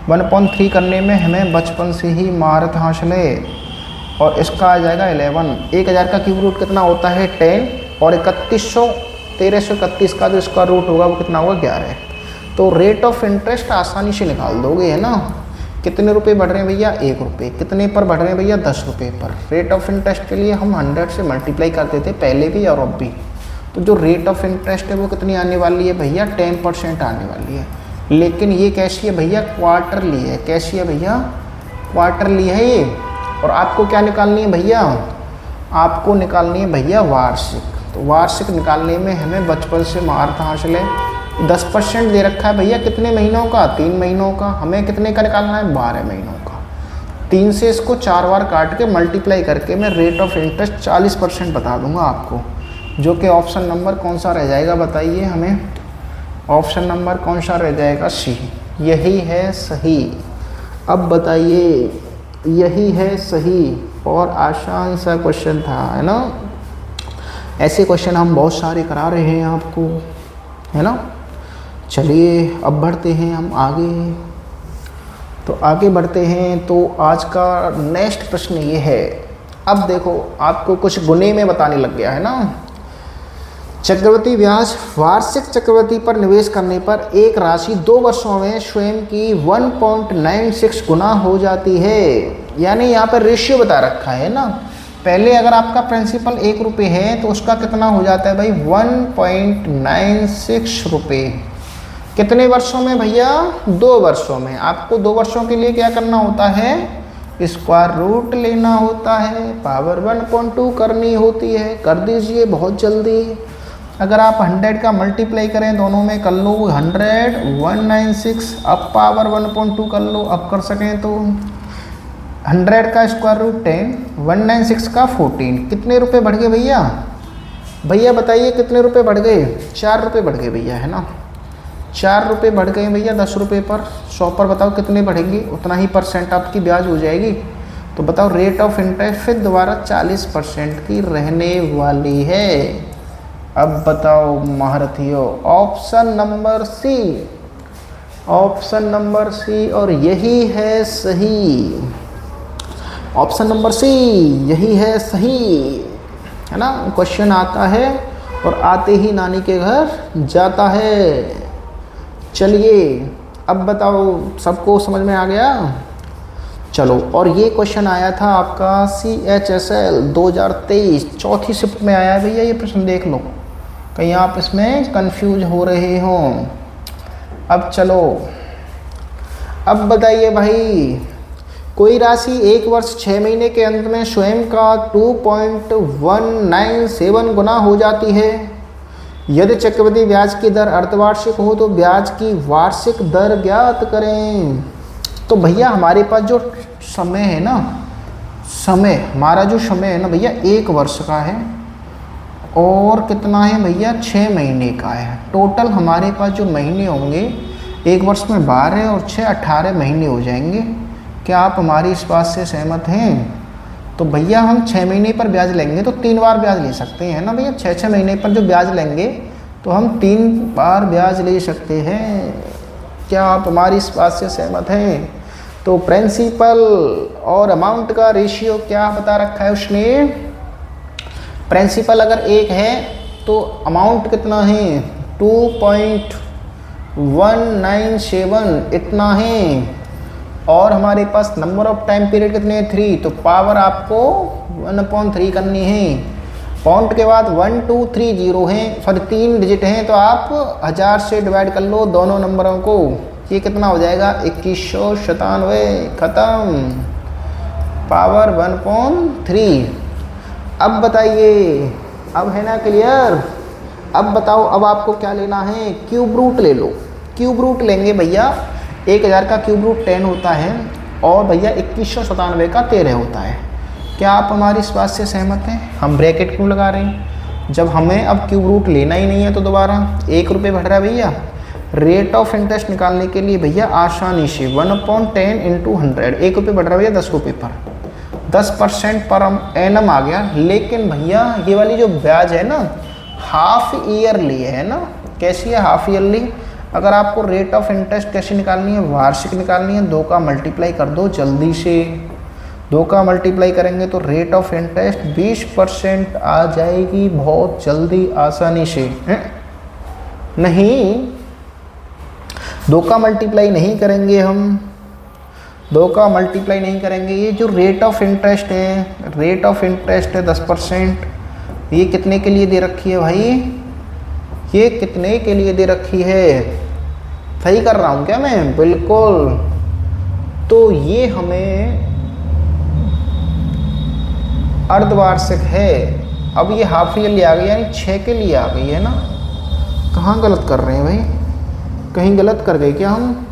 1/3 करने में हमें बचपन से ही महारत हासिल है। और इसका आ जाएगा 11। 1000 का क्यूब रूट कितना होता है? 10। और 1331 का जो इसका रूट होगा वो कितना होगा? 11। तो रेट ऑफ इंटरेस्ट आसानी से निकाल दोगे, है ना। कितने रुपए बढ़ रहे हैं भैया? 1 रुपये। कितने पर बढ़ रहे हैं भैया? 10 रुपये पर। रेट ऑफ इंटरेस्ट के लिए हम 100 से मल्टीप्लाई करते थे पहले भी और अब भी। तो जो रेट ऑफ इंटरेस्ट है वो कितनी आने वाली है भैया? 10% आने वाली है। लेकिन ये कैसी है भैया? क्वार्टरली है। कैसी है भैया? क्वार्टरली है ये। और आपको क्या निकालनी है भैया? आपको निकालनी है भैया वार्षिक। तो वार्षिक निकालने में हमें बचपन से महारत हासिल है। 10% दे रखा है भैया कितने महीनों का? 3 महीनों का। हमें कितने का निकालना है? 12 महीनों का। 3 से इसको 4 बार काट के मल्टीप्लाई करके मैं रेट ऑफ इंटरेस्ट 40% बता दूंगा आपको, जो कि ऑप्शन नंबर कौन सा रह जाएगा बताइए हमें? ऑप्शन नंबर कौन सा रह जाएगा? सी। यही है सही। अब बताइए, यही है सही। और आसान सा क्वेश्चन था, है ना। ऐसे क्वेश्चन हम बहुत सारे करा रहे हैं आपको, है ना। चलिए अब बढ़ते हैं हम आगे। तो आगे बढ़ते हैं तो आज का नेक्स्ट प्रश्न ये है। अब देखो आपको कुछ गुणे में बताने लग गया है ना। चक्रवृद्धि ब्याज, वार्षिक चक्रवृद्धि पर निवेश करने पर एक राशि 2 वर्षों में स्वयं की 1.96 गुना हो जाती है। यानी यहाँ पर रेशियो बता रखा है ना। पहले अगर आपका प्रिंसिपल 1 रुपये है तो उसका कितना हो जाता है भाई? 1.96 रुपये। कितने वर्षों में भैया? 2 वर्षों में। आपको 2 वर्षों के लिए क्या करना होता है? स्क्वायर रूट लेना होता है, पावर 1/2 करनी होती है। कर दीजिए बहुत जल्दी। अगर आप 100 का मल्टीप्लाई करें दोनों में, कर लो 100 196, अब पावर 1/2 कर लो, अब कर सकें तो 100 का स्क्वायर रूट 10, 196 का 14, कितने रुपए बढ़ गए भैया? भैया बताइए कितने रुपए बढ़ गए? 4 रुपये बढ़ गए भैया, है ना? 4 रुपये बढ़ गए भैया 10 रुपये पर। 100 पर बताओ कितने बढ़ेंगे? उतना ही परसेंट आपकी ब्याज हो जाएगी। तो बताओ रेट ऑफ इंटरेस्ट फिर दोबारा 40% की रहने वाली है। अब बताओ महारथियों, option number C, option number C, और यही है सही। ऑप्शन नंबर सी यही है सही, है ना? क्वेश्चन आता है और आते ही नानी के घर जाता है। चलिए अब बताओ, सबको समझ में आ गया? चलो, और ये क्वेश्चन आया था आपका CHSL 2023 चौथी शिफ्ट में आया है भैया। ये प्रश्न देख लो, कहीं आप इसमें कंफ्यूज हो रहे हो। अब चलो, अब बताइए भाई, कोई राशि 1 वर्ष 6 महीने के अंत में स्वयं का 2.197 गुना हो जाती है। यदि चक्रवृद्धि ब्याज की दर अर्धवार्षिक हो तो ब्याज की वार्षिक दर ज्ञात करें। तो भैया हमारे पास जो समय है ना, हमारा जो समय है ना भैया 1 वर्ष का है, और कितना है भैया 6 महीने का है। टोटल हमारे पास जो महीने होंगे 1 वर्ष में 12 और 6 18 महीने हो जाएंगे। क्या आप हमारी इस बात से सहमत हैं? तो भैया हम 6 महीने पर ब्याज लेंगे तो 3 बार ब्याज ले सकते हैं ना भैया। 6 महीने पर जो ब्याज लेंगे तो हम 3 बार ब्याज ले सकते हैं। क्या आप हमारी इस बात से सहमत हैं? तो प्रिंसिपल और अमाउंट का रेशियो क्या बता रखा है उसने? प्रिंसिपल अगर 1 है तो अमाउंट कितना है? 2.197 इतना है। और हमारे पास नंबर ऑफ टाइम पीरियड कितने हैं? 3। तो पावर आपको 1/3 करनी है। पॉइंट के बाद 1 2 3 0 हैं, सॉरी 3 डिजिट हैं, तो आप 1000 से डिवाइड कर लो दोनों नंबरों को। ये कितना हो जाएगा? 2197। ख़त्म। पावर 1/3। अब बताइए, अब है ना क्लियर? अब बताओ, अब आपको क्या लेना है? क्यूब रूट ले लो। क्यूब रूट लेंगे भैया। 1000 का क्यूब रूट 10 होता है, और भैया 2197 का 13 होता है। क्या आप हमारी इस बात से सहमत हैं? हम ब्रैकेट क्यों लगा रहे हैं? जब हमें अब क्यूब रूट लेना ही नहीं है तो दोबारा 1 रुपये बढ़ रहा है भैया। रेट ऑफ इंटरेस्ट निकालने के लिए भैया आसानी से 1/10 × 100, 1 रुपये बढ़ रहा है भैया 10 रुपये पर, 10% पर एनम आ गया। लेकिन भैया ये वाली जो ब्याज है ना, हाफ ईयरली है ना। कैसी है? Half yearly. अगर आपको रेट ऑफ इंटरेस्ट कैसे निकालनी है? वार्षिक निकालनी है। 2 का मल्टीप्लाई कर दो जल्दी से। 2 का मल्टीप्लाई करेंगे तो रेट ऑफ इंटरेस्ट 20% आ जाएगी बहुत जल्दी, आसानी से। नहीं, 2 का मल्टीप्लाई नहीं करेंगे हम, 2 का मल्टीप्लाई नहीं करेंगे। ये जो रेट ऑफ इंटरेस्ट है, रेट ऑफ इंटरेस्ट है 10%। ये कितने के लिए दे रखी है भाई? ये कितने के लिए दे रखी है? सही कर रहा हूँ क्या मैं? बिल्कुल। तो ये हमें अर्धवार्षिक है। अब ये हाफ ईयरली आ गई, यानी 6 के लिए आ गई है ना। कहाँ गलत कर रहे हैं भाई? कहीं गलत कर गए क्या हम?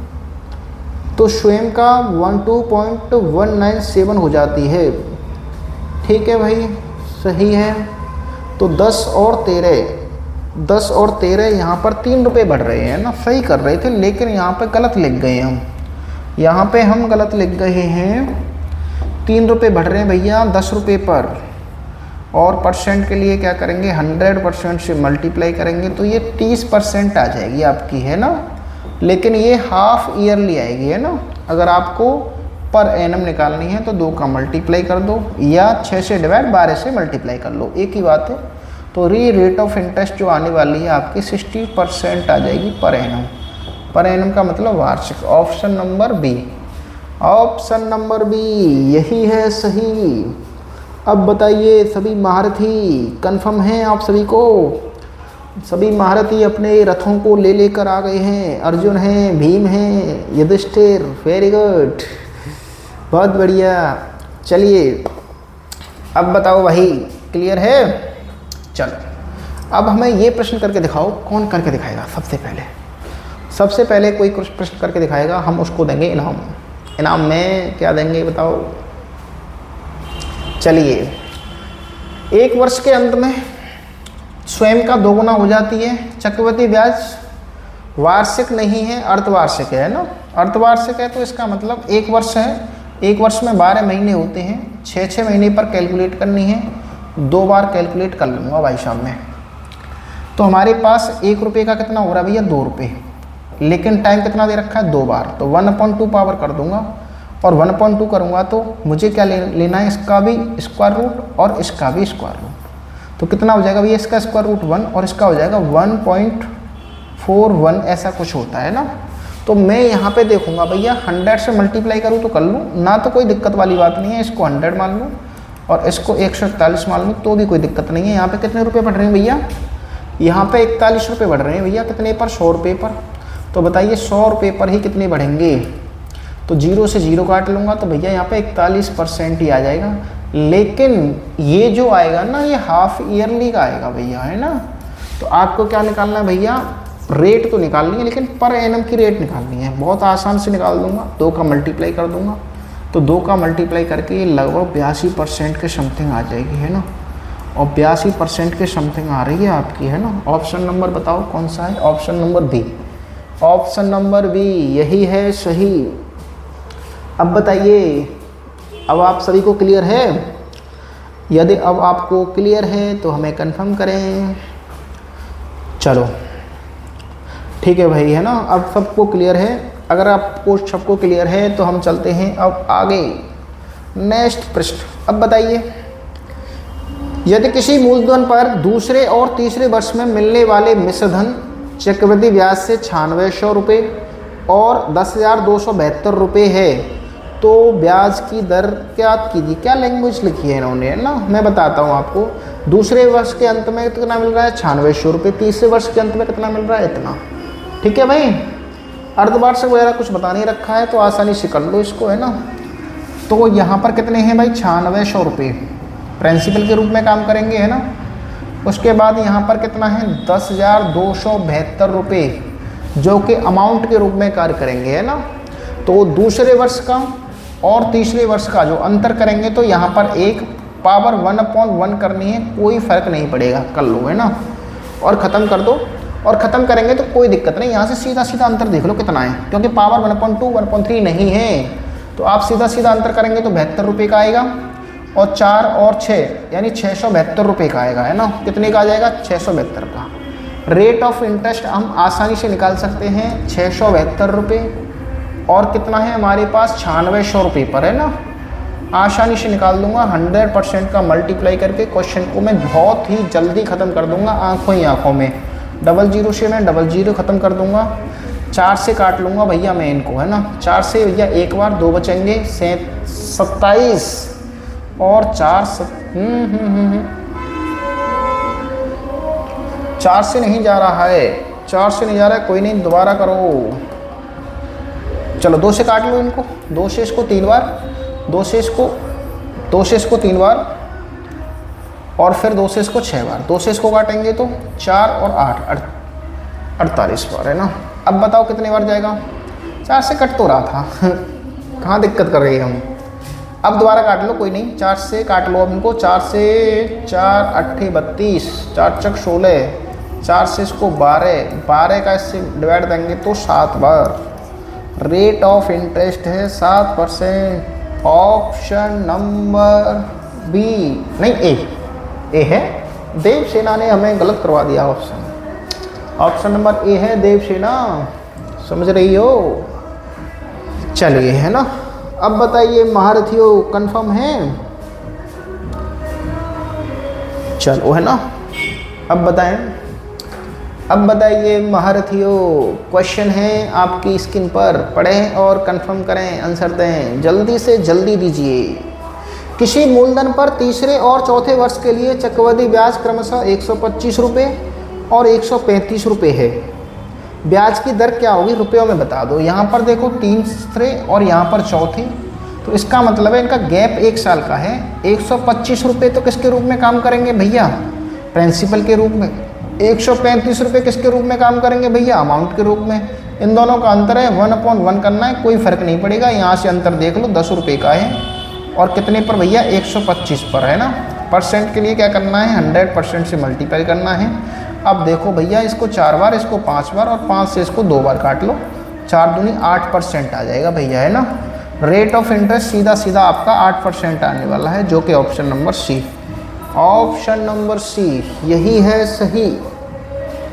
तो स्वयं का 2.197 हो जाती है। ठीक है भाई, सही है। तो 10 और 13 यहाँ पर 3 रुपये बढ़ रहे हैं ना। सही कर रहे थे, लेकिन यहाँ पे गलत लिख गए हम। यहाँ पे हम गलत लिख गए हैं। 3 रुपये बढ़ रहे हैं भैया 10 रुपये पर। और परसेंट के लिए क्या करेंगे? 100% से मल्टीप्लाई करेंगे तो ये 30% आ जाएगी आपकी, है ना। लेकिन ये हाफ ईयरली आएगी, है ना। अगर आपको पर एनम निकालनी है तो 2 का मल्टीप्लाई कर दो, या 6 से डिवाइड 12 से मल्टीप्लाई कर लो, एक ही बात है। तो रेट ऑफ इंटरेस्ट जो आने वाली है आपकी 60% आ जाएगी पर एनम। पर एनम का मतलब वार्षिक। Option number B, option number B यही है सही। अब बताइए सभी महारथी कंफर्म हैं आप सभी को? सभी महारथी अपने रथों को ले लेकर आ गए हैं। अर्जुन हैं, भीम हैं, युधिष्ठिर। वेरी गुड, बहुत बढ़िया। चलिए अब बताओ भाई, क्लियर है? चलो अब हमें ये प्रश्न करके दिखाओ। कौन करके दिखाएगा? सबसे पहले कोई कुछ प्रश्न करके दिखाएगा, हम उसको देंगे इनाम। इनाम में क्या देंगे बताओ? चलिए, एक वर्ष के अंत में स्वयं का दोगुना हो जाती है। चक्रवृद्धि ब्याज वार्षिक नहीं है, अर्धवार्षिक है ना। अर्धवार्षिक है तो इसका मतलब एक वर्ष है, एक वर्ष में 12 महीने होते हैं, 6-6 महीने पर कैलकुलेट करनी है, 2 बार कैलकुलेट कर लूँगा भाई साहब में। तो हमारे पास 1 रुपये का कितना हो रहा है भैया, 2 रुपये, लेकिन टाइम कितना दे रखा है, 2 बार, तो 1/2 पावर कर दूंगा और 1/2 करूँगा तो मुझे क्या लेना है, इसका भी स्क्वायर रूट और इसका भी स्क्वायर रूट। तो कितना हो जाएगा भैया, इसका स्क्वायर रूट 1 और इसका हो जाएगा 1.41, ऐसा कुछ होता है ना। तो मैं यहाँ पे देखूंगा भैया 100 से मल्टीप्लाई करूँ तो कर लूँ ना, तो कोई दिक्कत वाली बात नहीं है। इसको 100 मान लूँ और इसको 141 मान लूँ तो भी कोई दिक्कत नहीं है। यहाँ पे कितने रुपये बढ़ रहे हैं भैया, यहाँ पे 41 रुपये बढ़ रहे हैं भैया, कितने पर, 100 रुपये पर। तो बताइए 100 रुपये पर ही कितने बढ़ेंगे, तो 0 से 0 काट लूँगा तो भैया यहाँ पे 41% ही आ जाएगा। लेकिन ये जो आएगा ना, ये हाफ ईयरली का आएगा भैया, है ना। तो आपको क्या निकालना है भैया, रेट तो निकालनी है, लेकिन पर एनम की रेट निकालनी है। बहुत आसान से निकाल दूंगा, 2 का मल्टीप्लाई कर दूंगा तो 2 का मल्टीप्लाई करके ये लगभग 82% के समथिंग आ जाएगी, है ना। और 82% के समथिंग आ रही है आपकी, है ना। ऑप्शन नंबर बताओ कौन सा है, option number B, option number B यही है सही। अब बताइए, अब आप सभी को क्लियर है? यदि अब आपको क्लियर है तो हमें कंफर्म करें। चलो ठीक है भाई, है ना। अब सबको क्लियर है? अगर आपको सबको क्लियर है तो हम चलते हैं अब आगे, नेक्स्ट प्रश्न। अब बताइए, यदि किसी मूलधन पर दूसरे और तीसरे वर्ष में मिलने वाले मिश्रधन चक्रवृद्धि ब्याज से 9600 रुपये और 10,272 रुपये है तो ब्याज की दर क्या कीजिए। क्या लैंग्वेज लिखी है इन्होंने, है ना। मैं बताता हूँ आपको। दूसरे वर्ष के अंत में कितना मिल रहा है, 9600 रुपये, तीसरे वर्ष के अंत में कितना मिल रहा है, इतना। ठीक है भाई, अर्धवार्षिक वगैरह कुछ बता नहीं रखा है तो आसानी से कर लो इसको, है ना। तो यहाँ पर कितने हैं भाई, 9600 रुपये प्रिंसिपल के रूप में काम करेंगे, है ना। उसके बाद यहाँ पर कितना है, 10,272 रुपये जो कि अमाउंट के रूप में कार्य करेंगे, है ना। तो दूसरे वर्ष का और तीसरे वर्ष का जो अंतर करेंगे तो यहाँ पर एक पावर 1/1 करनी है, कोई फ़र्क नहीं पड़ेगा, कर लो, है ना। और ख़त्म कर दो, और ख़त्म करेंगे तो कोई दिक्कत नहीं, यहाँ से सीधा सीधा अंतर देख लो कितना है, क्योंकि पावर 1.2 1.3 नहीं है। तो आप सीधा सीधा अंतर करेंगे तो 72 रुपये का आएगा, और 4 और 6 यानी 672 रुपये का आएगा, है ना। कितने का आ जाएगा, 672 का। रेट ऑफ इंटरेस्ट हम आसानी से निकाल सकते हैं, 672 रुपये और कितना है हमारे पास, 9600 रुपये पर, है ना। आसानी से निकाल दूंगा, 100% का मल्टीप्लाई करके क्वेश्चन को मैं बहुत ही जल्दी ख़त्म कर दूंगा, आँखों ही आँखों में। 00 से मैं 00 ख़त्म कर दूंगा, 4 से काट लूँगा भैया मैं इनको, है ना। 4 से भैया एक बार 2 बचेंगे, 27 और 4 4 से नहीं जा रहा है, 4 से नहीं जा रहा है, कोई नहीं, दोबारा करो। चलो 2 से काट लो इनको, 2 से इसको 3 बार, 2 से इसको 3 बार और फिर 2 से इसको 6 बार, 2 से इसको काटेंगे तो 4 और 8 48 बार, है ना। अब बताओ कितने बार जाएगा, 4 से कट तो रहा था कहाँ दिक्कत कर रही है हम। अब दोबारा काट लो, कोई नहीं, 4 से काट लो अब इनको, 4 से 4 8 32, 4 चक 16, 4 से इसको 12 का इससे डिवाइड देंगे तो 7 बार। रेट ऑफ इंटरेस्ट है 7%। ऑप्शन नंबर बी नहीं, ए है। देवसेना ने हमें गलत करवा दिया ऑप्शन नंबर ए है, देवसेना, समझ रही हो। चलिए, है ना। अब बताइए महारथियों, कंफर्म है? चलो, है ना। अब बताइए महारथियों, क्वेश्चन है आपकी स्क्रीन पर, पढ़ें और कंफर्म करें, आंसर दें, जल्दी से जल्दी दीजिए। किसी मूलधन पर तीसरे और चौथे वर्ष के लिए चक्रवृद्धि ब्याज क्रमशः 125 रुपये और 135 रुपये है। ब्याज की दर क्या होगी, रुपयों में बता दो। यहाँ पर देखो तीसरे और यहाँ पर चौथे, तो इसका मतलब है इनका गैप 1 साल का है। 125 रुपये तो किसके रूप में काम करेंगे भैया, प्रिंसिपल के रूप में। 135 रुपये किसके रूप में काम करेंगे भैया, अमाउंट के रूप में। इन दोनों का अंतर है 1/1 करना है, कोई फ़र्क नहीं पड़ेगा। यहाँ से अंतर देख लो, 10 रुपये का है और कितने पर भैया 125 पर, है ना। परसेंट के लिए क्या करना है, 100% से मल्टीप्लाई करना है। अब देखो भैया, इसको 4 बार, इसको 5 बार और 5 से इसको 2 बार काट लो, 4 दूनी 8% आ जाएगा भैया, है ना। रेट ऑफ इंटरेस्ट सीधा सीधा आपका 8% आने वाला है, जो कि option number C, option number C यही है सही,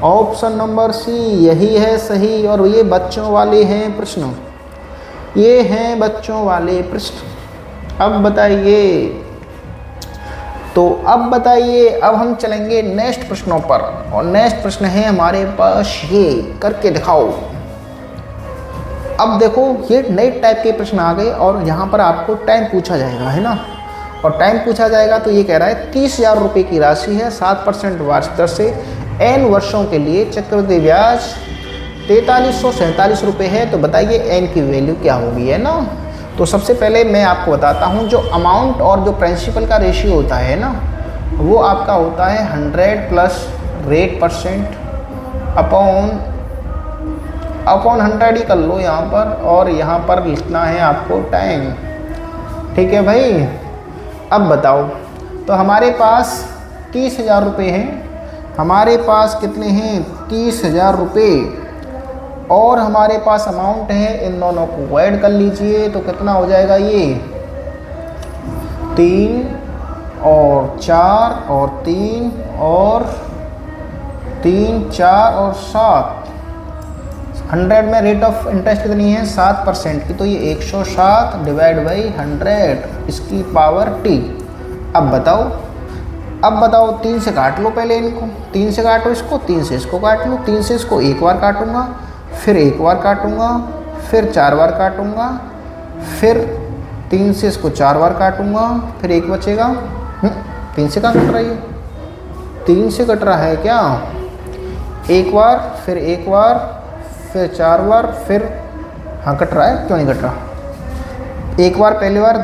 ऑप्शन नंबर सी यही है सही। और ये बच्चों वाले हैं प्रश्न, ये हैं बच्चों वाले प्रश्न। अब बताइए, तो अब बताइए, अब हम चलेंगे नेक्स्ट प्रश्नों पर, और नेक्स्ट प्रश्न है हमारे पास ये, करके दिखाओ। अब देखो, ये नए टाइप के प्रश्न आ गए और यहाँ पर आपको टाइम पूछा जाएगा, है ना। और टाइम पूछा जाएगा तो ये कह रहा है 30,000 रुपये की राशि है, 7% वार्षिक दर से n वर्षों के लिए, चक्रवृद्धि ब्याज 4347 रुपये है। तो बताइए n की वैल्यू क्या होगी, है ना। तो सबसे पहले मैं आपको बताता हूँ, जो अमाउंट और जो प्रिंसिपल का रेशियो होता है ना, वो आपका होता है 100 प्लस रेट परसेंट अपॉन 100 ही कर लो यहाँ पर, और यहाँ पर लिखना है आपको टाइम, ठीक है भाई। अब बताओ, तो हमारे पास 30,000 रुपये हैं, हमारे पास कितने हैं 30,000 रुपये, और हमारे पास अमाउंट है, इन दोनों को ऐड कर लीजिए तो कितना हो जाएगा, ये 3 और 4 और 3 और 3 4 और 7, 100 में रेट ऑफ इंटरेस्ट कितनी है 7% की, तो ये 107 डिवाइड बाई 100 इसकी पावर t। अब बताओ 3 से काट लो पहले इनको, 3 से काटो इसको, 3 से इसको काट लो, 3 से इसको एक बार काटूंगा, फिर एक बार काटूंगा, फिर 4 बार काटूंगा, फिर 3 से इसको 4 बार काटूंगा, फिर एक बचेगा। 3 से कहाँ कट रहा है, 3 से कट रहा है क्या, एक बार, फिर एक बार, फिर 4 बार, फिर हाँ कट रहा है, क्यों नहीं कट रहा, एक बार पहली बार,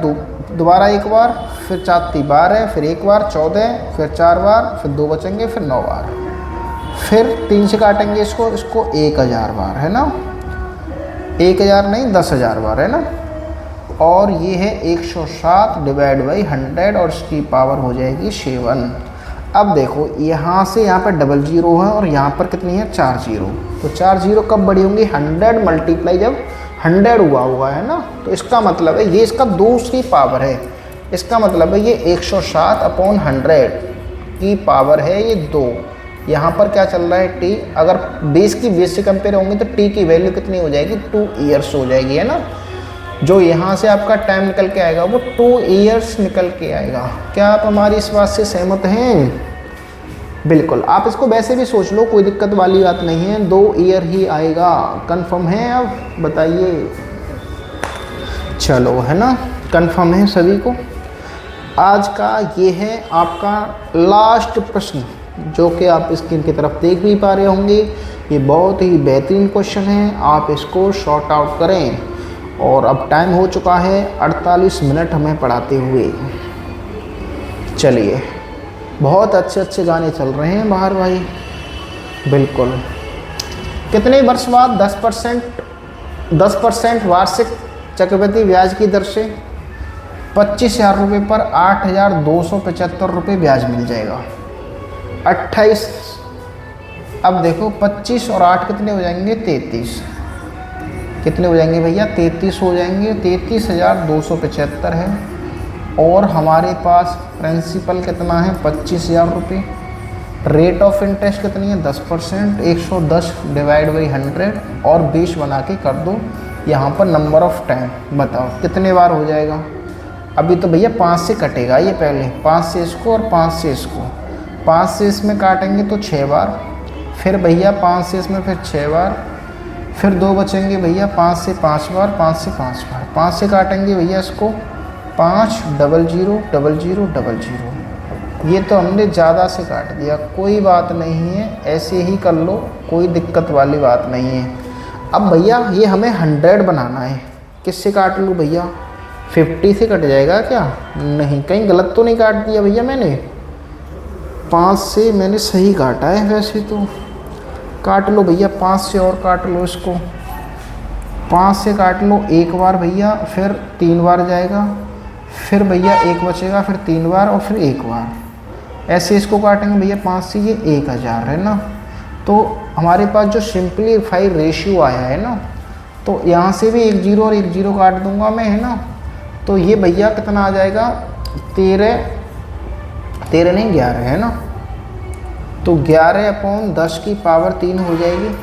दोबारा एक बार, फिर 4 12 है, फिर एक बार 14, फिर 4 बार, फिर 2 बचेंगे, फिर 9 बार, फिर 3 से काटेंगे इसको 1000 बार, है ना, 1000 नहीं 10,000 बार, है ना। और ये है 107 डिवाइड बाई 100 और इसकी पावर हो जाएगी 7। अब देखो, यहाँ से यहाँ पर डबल जीरो है और यहाँ पर कितनी है 4 जीरो, तो 4 जीरो कब बड़ी होंगी 100 मल्टीप्लाई जब 100 हुआ है ना। तो इसका मतलब है ये इसका दूसरी पावर है, इसका मतलब है ये 107 अपॉन 100 की पावर है ये 2। यहाँ पर क्या चल रहा है t, अगर बेस की बेस से कंपेयर होंगे तो t की वैल्यू कितनी हो जाएगी 2 ईयर्स हो जाएगी, है ना। जो यहाँ से आपका टाइम निकल के आएगा वो 2 ईयर्स निकल के आएगा। क्या आप हमारी इस बात से सहमत हैं? बिल्कुल, आप इसको वैसे भी सोच लो, कोई दिक्कत वाली बात नहीं है, 2 ईयर ही आएगा। कंफर्म है? अब बताइए, चलो है ना, कंफर्म है सभी को। आज का ये है आपका लास्ट प्रश्न, जो कि आप स्क्रीन की तरफ देख भी पा रहे होंगे। ये बहुत ही बेहतरीन क्वेश्चन है, आप इसको शॉर्ट आउट करें। और अब टाइम हो चुका है 48 मिनट हमें पढ़ाते हुए। चलिए, बहुत अच्छे अच्छे गाने चल रहे हैं बाहर भाई। बिल्कुल, कितने वर्ष बाद 10% वार्षिक चक्रवृद्धि ब्याज की दर से 25,000 रुपये पर 8,275 रुपये ब्याज मिल जाएगा। 28, अब देखो 25 और 8 कितने हो जाएंगे 33, कितने हो जाएंगे भैया 33 हो जाएंगे। 33,275 है और हमारे पास प्रिंसिपल कितना है 25,000 रुपये। रेट ऑफ इंटरेस्ट कितनी है 10%, 110 डिवाइड बाई 100 और 20 बना के कर दो यहाँ पर नंबर ऑफ टाइम। बताओ कितने बार हो जाएगा। अभी तो भैया 5 से कटेगा ये, पहले 5 से इसको और 5 से इसको, 5 से इसमें काटेंगे तो 6 बार, फिर भैया 5 से इसमें फिर 6 बार, फिर 2 बचेंगे भैया 5 से 5 बार, 5 से 5 बार, 5 से काटेंगे भैया इसको 5 0 0 0 0 0। ये तो हमने ज़्यादा से काट दिया, कोई बात नहीं है, ऐसे ही कर लो, कोई दिक्कत वाली बात नहीं है। अब भैया ये हमें 100 बनाना है, किससे काट लूँ भैया 50 से कट जाएगा क्या? नहीं, कहीं गलत तो नहीं काट दिया भैया मैंने, 5 से मैंने सही काटा है। वैसे तो काट लो भैया, 5 से और काट लो इसको, 5 से काट लो एक बार भैया, फिर 3 बार जाएगा, फिर भैया 1 बचेगा, फिर 3 बार और फिर 1 बार, ऐसे इसको काटेंगे भैया 5 से, ये 1000 है ना। तो हमारे पास जो सिंपलीफाइड रेशियो आया है ना, तो यहाँ से भी 1 0 और 1 0 काट दूंगा मैं, है ना। तो ये भैया कितना आ जाएगा, 13 नहीं 11 है ना। तो 11/10⁻³ हो जाएगी,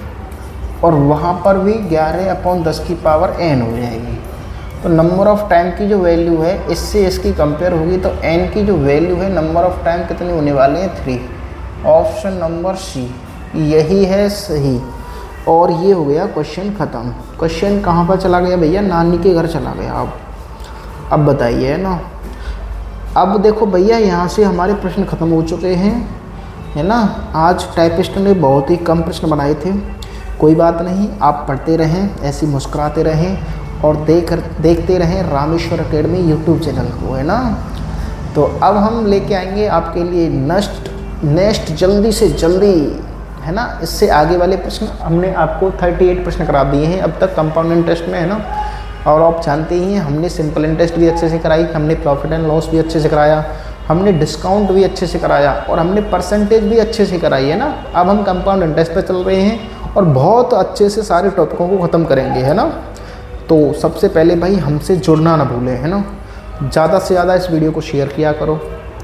और वहाँ पर भी 11/10⁻n हो जाएगी। तो नंबर ऑफ़ टाइम की जो वैल्यू है इससे इसकी कंपेयर होगी, तो n की जो वैल्यू है नंबर ऑफ़ टाइम कितने होने वाले हैं, 3। ऑप्शन नंबर सी यही है सही। और ये हो गया क्वेश्चन ख़त्म। क्वेश्चन कहाँ पर चला गया भैया, नानी के घर चला गया। अब बताइए, है ना। अब देखो भैया यहाँ से हमारे प्रश्न ख़त्म हो चुके हैं, है ना। आज टाइपिस्ट ने बहुत ही कम प्रश्न बनाए थे, कोई बात नहीं, आप पढ़ते रहें, ऐसे मुस्कुराते रहें और देखते रहें रामेश्वर एकेडमी यूट्यूब चैनल को, है ना। तो अब हम लेके आएंगे आपके लिए नेक्स्ट जल्दी से जल्दी, है ना। इससे आगे वाले प्रश्न हमने आपको 38 प्रश्न करा दिए हैं अब तक कंपाउंड इंटरेस्ट में, है ना। और आप जानते ही हैं हमने सिंपल इंटरेस्ट भी अच्छे से कराई, हमने प्रॉफिट एंड लॉस भी अच्छे से कराया, हमने डिस्काउंट भी अच्छे से कराया, और हमने परसेंटेज भी अच्छे से कराई, है ना। अब हम कंपाउंड इंटरेस्ट पे चल रहे हैं और बहुत अच्छे से सारे टॉपिकों को ख़त्म करेंगे, है ना। तो सबसे पहले भाई हमसे जुड़ना ना भूलें, है ना। ज़्यादा से ज़्यादा इस वीडियो को शेयर किया करो,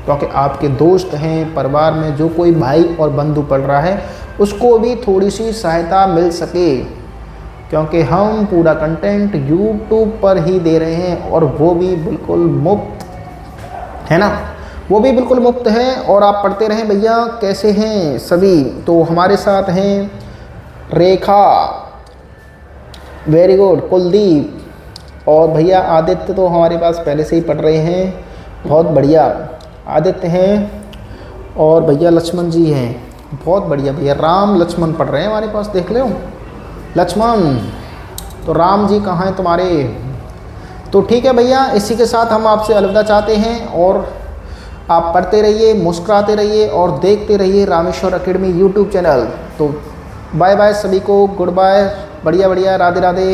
क्योंकि आपके दोस्त हैं, परिवार में जो कोई भाई और बंधु पढ़ रहा है उसको भी थोड़ी सी सहायता मिल सके, क्योंकि हम पूरा कंटेंट YouTube पर ही दे रहे हैं, और वो भी बिल्कुल मुफ्त, है ना। वो भी बिल्कुल मुफ्त है। और आप पढ़ते रहें भैया। कैसे हैं सभी, तो हमारे साथ हैं रेखा, वेरी गुड, कुलदीप, और भैया आदित्य तो हमारे पास पहले से ही पढ़ रहे हैं, बहुत बढ़िया, आदित्य हैं। और भैया लक्ष्मण जी हैं, बहुत बढ़िया भैया, राम लक्ष्मण पढ़ रहे हैं हमारे पास, देख लो लक्ष्मण। तो राम जी कहाँ हैं तुम्हारे। तो ठीक है भैया, इसी के साथ हम आपसे अलविदा चाहते हैं, और आप पढ़ते रहिए, मुस्कुराते रहिए और देखते रहिए रामेश्वर एकेडमी यूट्यूब चैनल। तो बाय बाय सभी को, गुड बाय, बढ़िया बढ़िया, राधे राधे।